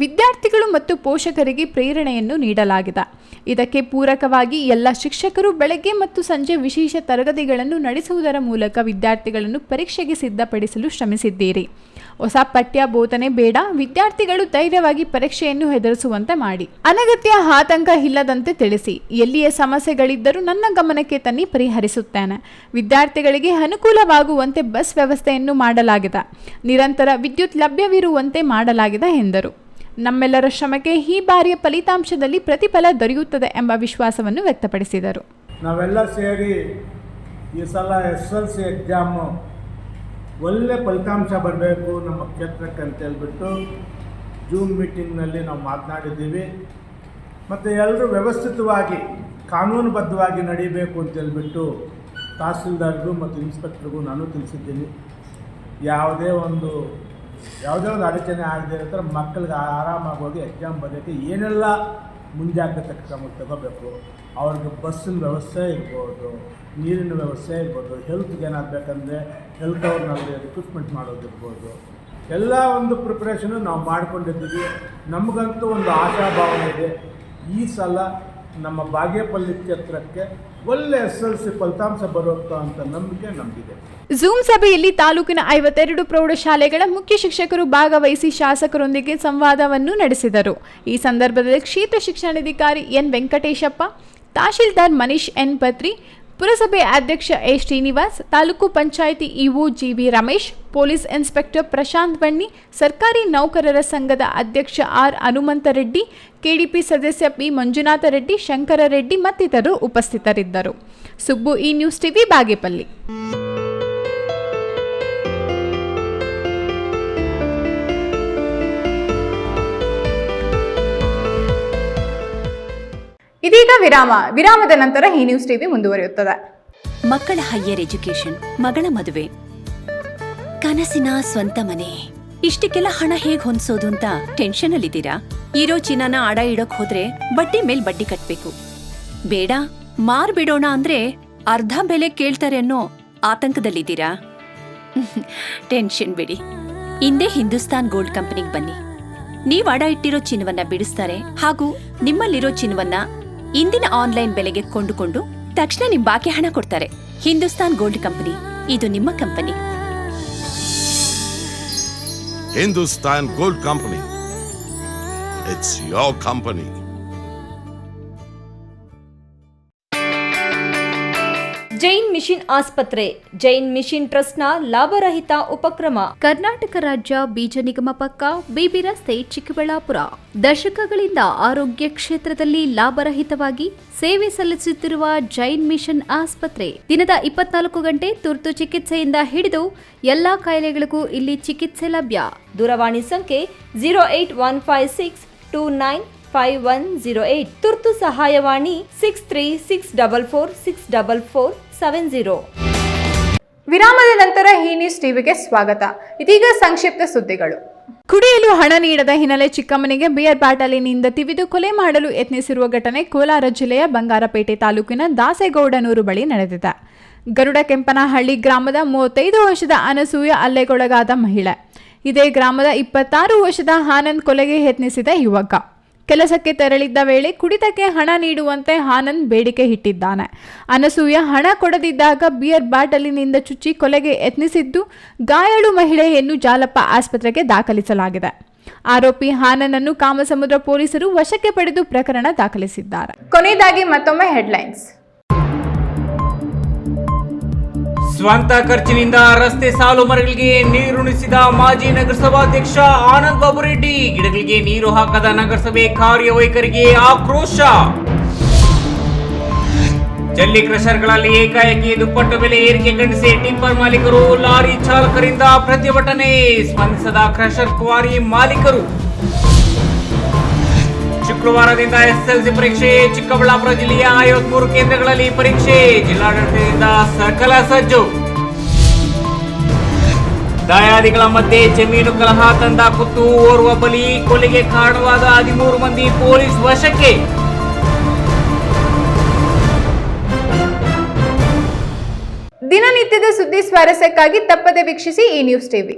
ವಿದ್ಯಾರ್ಥಿಗಳು ಮತ್ತು ಪೋಷಕರಿಗೆ ಪ್ರೇರಣೆಯನ್ನು ನೀಡಲಾಗಿದೆ. ಇದಕ್ಕೆ ಪೂರಕವಾಗಿ ಎಲ್ಲ ಶಿಕ್ಷಕರು ಬೆಳಗ್ಗೆ ಮತ್ತು ಸಂಜೆ ವಿಶೇಷ ತರಗತಿಗಳನ್ನು ನಡೆಸುವುದರ ಮೂಲಕ ವಿದ್ಯಾರ್ಥಿಗಳನ್ನು ಪರೀಕ್ಷೆಗೆ ಸಿದ್ಧಪಡಿಸಲು ಶ್ರಮಿಸಿದ್ದೀರಿ. ಹೊಸ ಪಠ್ಯ ಬೋಧನೆ ಬೇಡ, ವಿದ್ಯಾರ್ಥಿಗಳು ಧೈರ್ಯವಾಗಿ ಪರೀಕ್ಷೆಯನ್ನು ಎದುರಿಸುವಂತೆ ಮಾಡಿ, ಅನಗತ್ಯ ಆತಂಕ ಇಲ್ಲದಂತೆ ತಿಳಿಸಿ, ಎಲ್ಲಿಯೇ ಸಮಸ್ಯೆಗಳಿದ್ದರೂ ನನ್ನ ಗಮನಕ್ಕೆ ತನ್ನಿ ಪರಿಹರಿಸುತ್ತೇನೆ. ವಿದ್ಯಾರ್ಥಿಗಳಿಗೆ ಅನುಕೂಲವಾಗುವಂತೆ ಬಸ್ ವ್ಯವಸ್ಥೆಯನ್ನು ಮಾಡಲಾಗಿದೆ, ನಿರಂತರ ವಿದ್ಯುತ್ ಲಭ್ಯವಿರುವಂತೆ ಮಾಡಲಾಗಿದೆ ಎಂದರು. ನಮ್ಮೆಲ್ಲರ ಶ್ರಮಕ್ಕೆ ಈ ಬಾರಿಯ ಫಲಿತಾಂಶದಲ್ಲಿ ಪ್ರತಿಫಲ ದೊರೆಯುತ್ತದೆ ಎಂಬ ವಿಶ್ವಾಸವನ್ನು ವ್ಯಕ್ತಪಡಿಸಿದರು. ನಾವೆಲ್ಲ ಸೇರಿ ಈ ಸಲ SSLC ಎಕ್ಸಾಮು ಒಳ್ಳೆ ಫಲಿತಾಂಶ ಬರಬೇಕು ನಮ್ಮ ಕ್ಷೇತ್ರಕ್ಕೆ ಅಂತೇಳ್ಬಿಟ್ಟು ಝೂಮ್ ಮೀಟಿಂಗ್ನಲ್ಲಿ ನಾವು ಮಾತನಾಡಿದ್ದೀವಿ. ಮತ್ತು ಎಲ್ಲರೂ ವ್ಯವಸ್ಥಿತವಾಗಿ ಕಾನೂನುಬದ್ಧವಾಗಿ ನಡೀಬೇಕು ಅಂತೇಳ್ಬಿಟ್ಟು ತಹಸೀಲ್ದಾರ್ಗೂ ಮತ್ತು ಇನ್ಸ್ಪೆಕ್ಟ್ರಿಗೂ ನಾನು ತಿಳಿಸಿದ್ದೀನಿ. ಯಾವುದೇ ಒಂದು ಅಡಚಣೆ ಆಗದೆ ಇರೋ ಥರ ಮಕ್ಕಳಿಗೆ ಆರಾಮಾಗಿ ಹೋಗಿ ಎಕ್ಸಾಮ್ ಬರೆಯೋಕ್ಕೆ ಏನೆಲ್ಲ ಮುಂಜಾಗ್ರತೆ ಕ್ರಮ ತಗೋಬೇಕು, ಅವ್ರಿಗೆ ಬಸ್ಸಿನ ವ್ಯವಸ್ಥೆ ಇರ್ಬೋದು, ನೀರಿನ ವ್ಯವಸ್ಥೆ ಇರ್ಬೋದು, ಹೆಲ್ತ್ಗೆ ಏನಾಗಬೇಕಂದ್ರೆ ಹೆಲ್ತ್ ಅವ್ರನ್ನಲ್ಲಿ ರಿಕ್ರೂಟ್ಮೆಂಟ್ ಮಾಡೋದಿರ್ಬೋದು, ಎಲ್ಲ ಒಂದು ಪ್ರಿಪ್ರೇಷನು ನಾವು ಮಾಡ್ಕೊಂಡಿದ್ದೀವಿ. ನಮಗಂತೂ ಒಂದು ಆಶಾಭಾವನೆ ಇದೆ, ಈ ಸಲ ನಮ್ಮ ಬಾಗೇಪಲ್ಲಿ ಕ್ಷೇತ್ರಕ್ಕೆ ಒಳ್ಳೆ SLC ಫಲಿತಾಂಶ ಬರುತ್ತಾ ಅಂತ ನಂಬಿಕೆ ನಮಗಿದೆ. ಝೂಮ್ ಸಭೆಯಲ್ಲಿ ತಾಲೂಕಿನ 52 ಪ್ರೌಢಶಾಲೆಗಳ ಮುಖ್ಯ ಶಿಕ್ಷಕರು ಭಾಗವಹಿಸಿ ಶಾಸಕರೊಂದಿಗೆ ಸಂವಾದವನ್ನು ನಡೆಸಿದರು. ಈ ಸಂದರ್ಭದಲ್ಲಿ ಕ್ಷೇತ್ರ ಶಿಕ್ಷಣಾಧಿಕಾರಿ ಎನ್ ವೆಂಕಟೇಶಪ್ಪ, ತಹಶೀಲ್ದಾರ್ ಮನೀಶ್ ಎನ್ ಪತ್ರಿ, ಪುರಸಭೆ ಅಧ್ಯಕ್ಷ A Srinivas, taluk panchayat EO GV Ramesh, police inspector Prashant Banni, ಸರ್ಕಾರಿ ನೌಕರರ ಸಂಘದ ಅಧ್ಯಕ್ಷ ಆರ್ ಹನುಮಂತರೆಡ್ಡಿ, ಕೆಡಿಪಿ ಸದಸ್ಯ ಪಿ ಮಂಜುನಾಥ ರೆಡ್ಡಿ, ಶಂಕರ ರೆಡ್ಡಿ ಮತ್ತಿತರರು ಉಪಸ್ಥಿತರಿದ್ದರು. ಸುಬ್ಬು, ಈ ನ್ಯೂಸ್ ಟಿವಿ, ಬಾಗೇಪಲ್ಲಿ. ಇದೀಗ ವಿರಾಮದ ನಂತರ ಈ ನ್ಯೂಸ್ ಟಿವಿ ಮುಂದುವರಿಯುತ್ತದೆ. ಮಕ್ಕಳ ಹೈಯರ್ ಎಜುಕೇಶನ್, ಮಗಳ ಮದುವೆ, ಕನಸಿನ ಸ್ವಂತ ಮನೆ, ಇಷ್ಟಕ್ಕೆಲ್ಲ ಹಣ ಹೇಗ್ ಹೊಂದ್ಸೋದು ಅಂತ ಟೆನ್ಷನ್ ಅಲ್ಲಿದ್ದೀರಾ? ಇರೋ ಚಿನ್ನನ ಅಡ ಇಡೋಕ್ ಹೋದ್ರೆ ಬಡ್ಡಿ ಮೇಲ್ ಬಡ್ಡಿ ಕಟ್ಬೇಕು. ಬೇಡ, ಮಾರ್ಬಿಡೋಣ ಅಂದ್ರೆ ಅರ್ಧ ಬೆಲೆ ಕೇಳ್ತಾರೆ ಅನ್ನೋ ಆತಂಕದಲ್ಲಿದ್ದೀರಾ? ಟೆನ್ಷನ್ ಬಿಡಿ, ಹಿಂದೆ ಹಿಂದೂಸ್ತಾನ್ ಗೋಲ್ಡ್ ಕಂಪನಿಗೆ ಬನ್ನಿ. ನೀವ್ ಅಡ ಇಟ್ಟಿರೋ ಚಿನ್ನವನ್ನ ಬಿಡಿಸ್ತಾರೆ ಹಾಗೂ ನಿಮ್ಮಲ್ಲಿರೋ ಚಿನ್ನವನ್ನ ಇಂದಿನ ಆನ್ಲೈನ್ ಬೆಲೆಗೆ ಕೊಂಡುಕೊಂಡು ತಕ್ಷಣ ನಿಮ್ ಬಾಕಿ ಹಣ ಕೊಡ್ತಾರೆ. ಹಿಂದೂಸ್ತಾನ್ ಗೋಲ್ಡ್ ಕಂಪನಿ, ಇದು ನಿಮ್ಮ company. Hindustan gold company, it's your company. Jain mission ಆಸ್ಪತ್ರೆ, ಜೈನ್ ಮಿಷನ್ ಟ್ರಸ್ಟ್ನ ಲಾಭರಹಿತ ಉಪಕ್ರಮ. ಕರ್ನಾಟಕ ರಾಜ್ಯ ಬೀಜ ನಿಗಮ ಪಕ್ಕ, ಬಿಬಿ ರಸ್ತೆ, ಚಿಕ್ಕಬಳ್ಳಾಪುರ. ದಶಕಗಳಿಂದ ಆರೋಗ್ಯ ಕ್ಷೇತ್ರದಲ್ಲಿ ಲಾಭರಹಿತವಾಗಿ ಸೇವೆ ಸಲ್ಲಿಸುತ್ತಿರುವ ಜೈನ್ ಮಿಷನ್ ಆಸ್ಪತ್ರೆ ದಿನದ 24 ಗಂಟೆ ತುರ್ತು ಚಿಕಿತ್ಸೆಯಿಂದ ಹಿಡಿದು ಎಲ್ಲಾ ಕಾಯಿಲೆಗಳಿಗೂ ಇಲ್ಲಿ ಚಿಕಿತ್ಸೆ ಲಭ್ಯ. ದೂರವಾಣಿ ಸಂಖ್ಯೆ 08156295108. ತುರ್ತು ಸಹಾಯವಾಣಿ 6364464470. ವಿರಾಮದ ನಂತರ ಈ ನ್ಯೂಸ್ ಟಿವಿಗೆ ಸ್ವಾಗತ. ಇದೀಗ ಸಂಕ್ಷಿಪ್ತ ಸುದ್ದಿಗಳು. ಕುಡಿಯಲು ಹಣ ನೀಡದ ಹಿನ್ನೆಲೆ ಚಿಕ್ಕಮ್ಮನಿಗೆ ಬಿಯರ್ ಬಾಟಲಿನಿಂದ ತಿವಿದು ಕೊಲೆ ಮಾಡಲು ಯತ್ನಿಸಿರುವ ಘಟನೆ ಕೋಲಾರ ಜಿಲ್ಲೆಯ ಬಂಗಾರಪೇಟೆ ತಾಲೂಕಿನ ದಾಸೇಗೌಡನೂರು ಬಳಿ ನಡೆದಿದೆ. ಗರುಡ ಕೆಂಪನಹಳ್ಳಿ ಗ್ರಾಮದ 35 ವರ್ಷದ ಅನಸೂಯ ಹಲ್ಲೆಗೊಳಗಾದ ಮಹಿಳೆ. ಇದೇ ಗ್ರಾಮದ 26 ವರ್ಷದ ಆನಂದ್ ಕೊಲೆಗೆ ಯತ್ನಿಸಿದ ಯುವಕ. ಕೆಲಸಕ್ಕೆ ತೆರಳಿದ್ದ ವೇಳೆ ಕುಡಿತಕ್ಕೆ ಹಣ ನೀಡುವಂತೆ ಆನಂದ್ ಬೇಡಿಕೆ ಇಟ್ಟಿದ್ದಾನೆ. ಅನಸೂಯ ಹಣ ಕೊಡದಿದ್ದಾಗ ಬಿಯರ್ ಬಾಟಲಿನಿಂದ ಚುಚ್ಚಿ ಕೊಲೆಗೆ ಯತ್ನಿಸಿದ್ದು, ಗಾಯಾಳು ಮಹಿಳೆಯನ್ನು ಜಾಲಪ್ಪ ಆಸ್ಪತ್ರೆಗೆ ದಾಖಲಿಸಲಾಗಿದೆ. ಆರೋಪಿ ಆನಂದನ್ನು ಕಾಮಸಮುದ್ರ ಪೊಲೀಸರು ವಶಕ್ಕೆ ಪಡೆದು ಪ್ರಕರಣ ದಾಖಲಿಸಿದ್ದಾರೆ. ಕೊನೆಯದಾಗಿ ಮತ್ತೊಮ್ಮೆ ಹೆಡ್ಲೈನ್ಸ್. ಸ್ವಂತ ಖರ್ಚಿನಿಂದ ರಸ್ತೆ ಸಾಲು ಮರಗಳಿಗೆ ನೀರುಣಿಸಿದ ಮಾಜಿ ನಗರಸಭಾಧ್ಯಕ್ಷ ಆನಂದ್ ಬಾಬು ರೆಡ್ಡಿ. ಗಿಡಗಳಿಗೆ ನೀರು ಹಾಕದ ನಗರಸಭೆ ಕಾರ್ಯವೈಖರಿಗೆ ಆಕ್ರೋಶ. ಜಲ್ಲಿ ಕ್ರಷರ್ಗಳಲ್ಲಿ ಏಕಾಏಕಿ ದುಪ್ಪಟ್ಟು ಬೆಲೆ ಏರಿಕೆ ಖಂಡಿಸಿ ಟಿಪ್ಪರ್ ಮಾಲೀಕರು, ಲಾರಿ ಚಾಲಕರಿಂದ ಪ್ರತಿಭಟನೆ. ಸ್ಪಂದಿಸದ ಕ್ರಷರ್ ಕ್ವಾರಿ ಮಾಲೀಕರು. ಶುಕ್ರವಾರದಿಂದ SLC ಪರೀಕ್ಷೆ. ಚಿಕ್ಕಬಳ್ಳಾಪುರ ಜಿಲ್ಲೆಯ 53 ಕೇಂದ್ರಗಳಲ್ಲಿ ಪರೀಕ್ಷೆ. ಜಿಲ್ಲಾಡಳಿತದಿಂದ ಸಕಲ ಸಜ್ಜು. ದಾಯಾದಿಗಳ ಮಧ್ಯೆ ಜಮೀನು ಕಲಹ ತಂದ ಕುತ್ತು, ಓರ್ವ ಬಲಿ. ಕೊಲೆಗೆ ಕಾರಣವಾದ 13 ಮಂದಿ ಪೊಲೀಸ್ ವಶಕ್ಕೆ. ದಿನನಿತ್ಯದ ಸುದ್ದಿ ಸ್ವಾರಸ್ಯಕ್ಕಾಗಿ ತಪ್ಪದೆ ವೀಕ್ಷಿಸಿ ಈ ನ್ಯೂಸ್ ಟಿವಿ.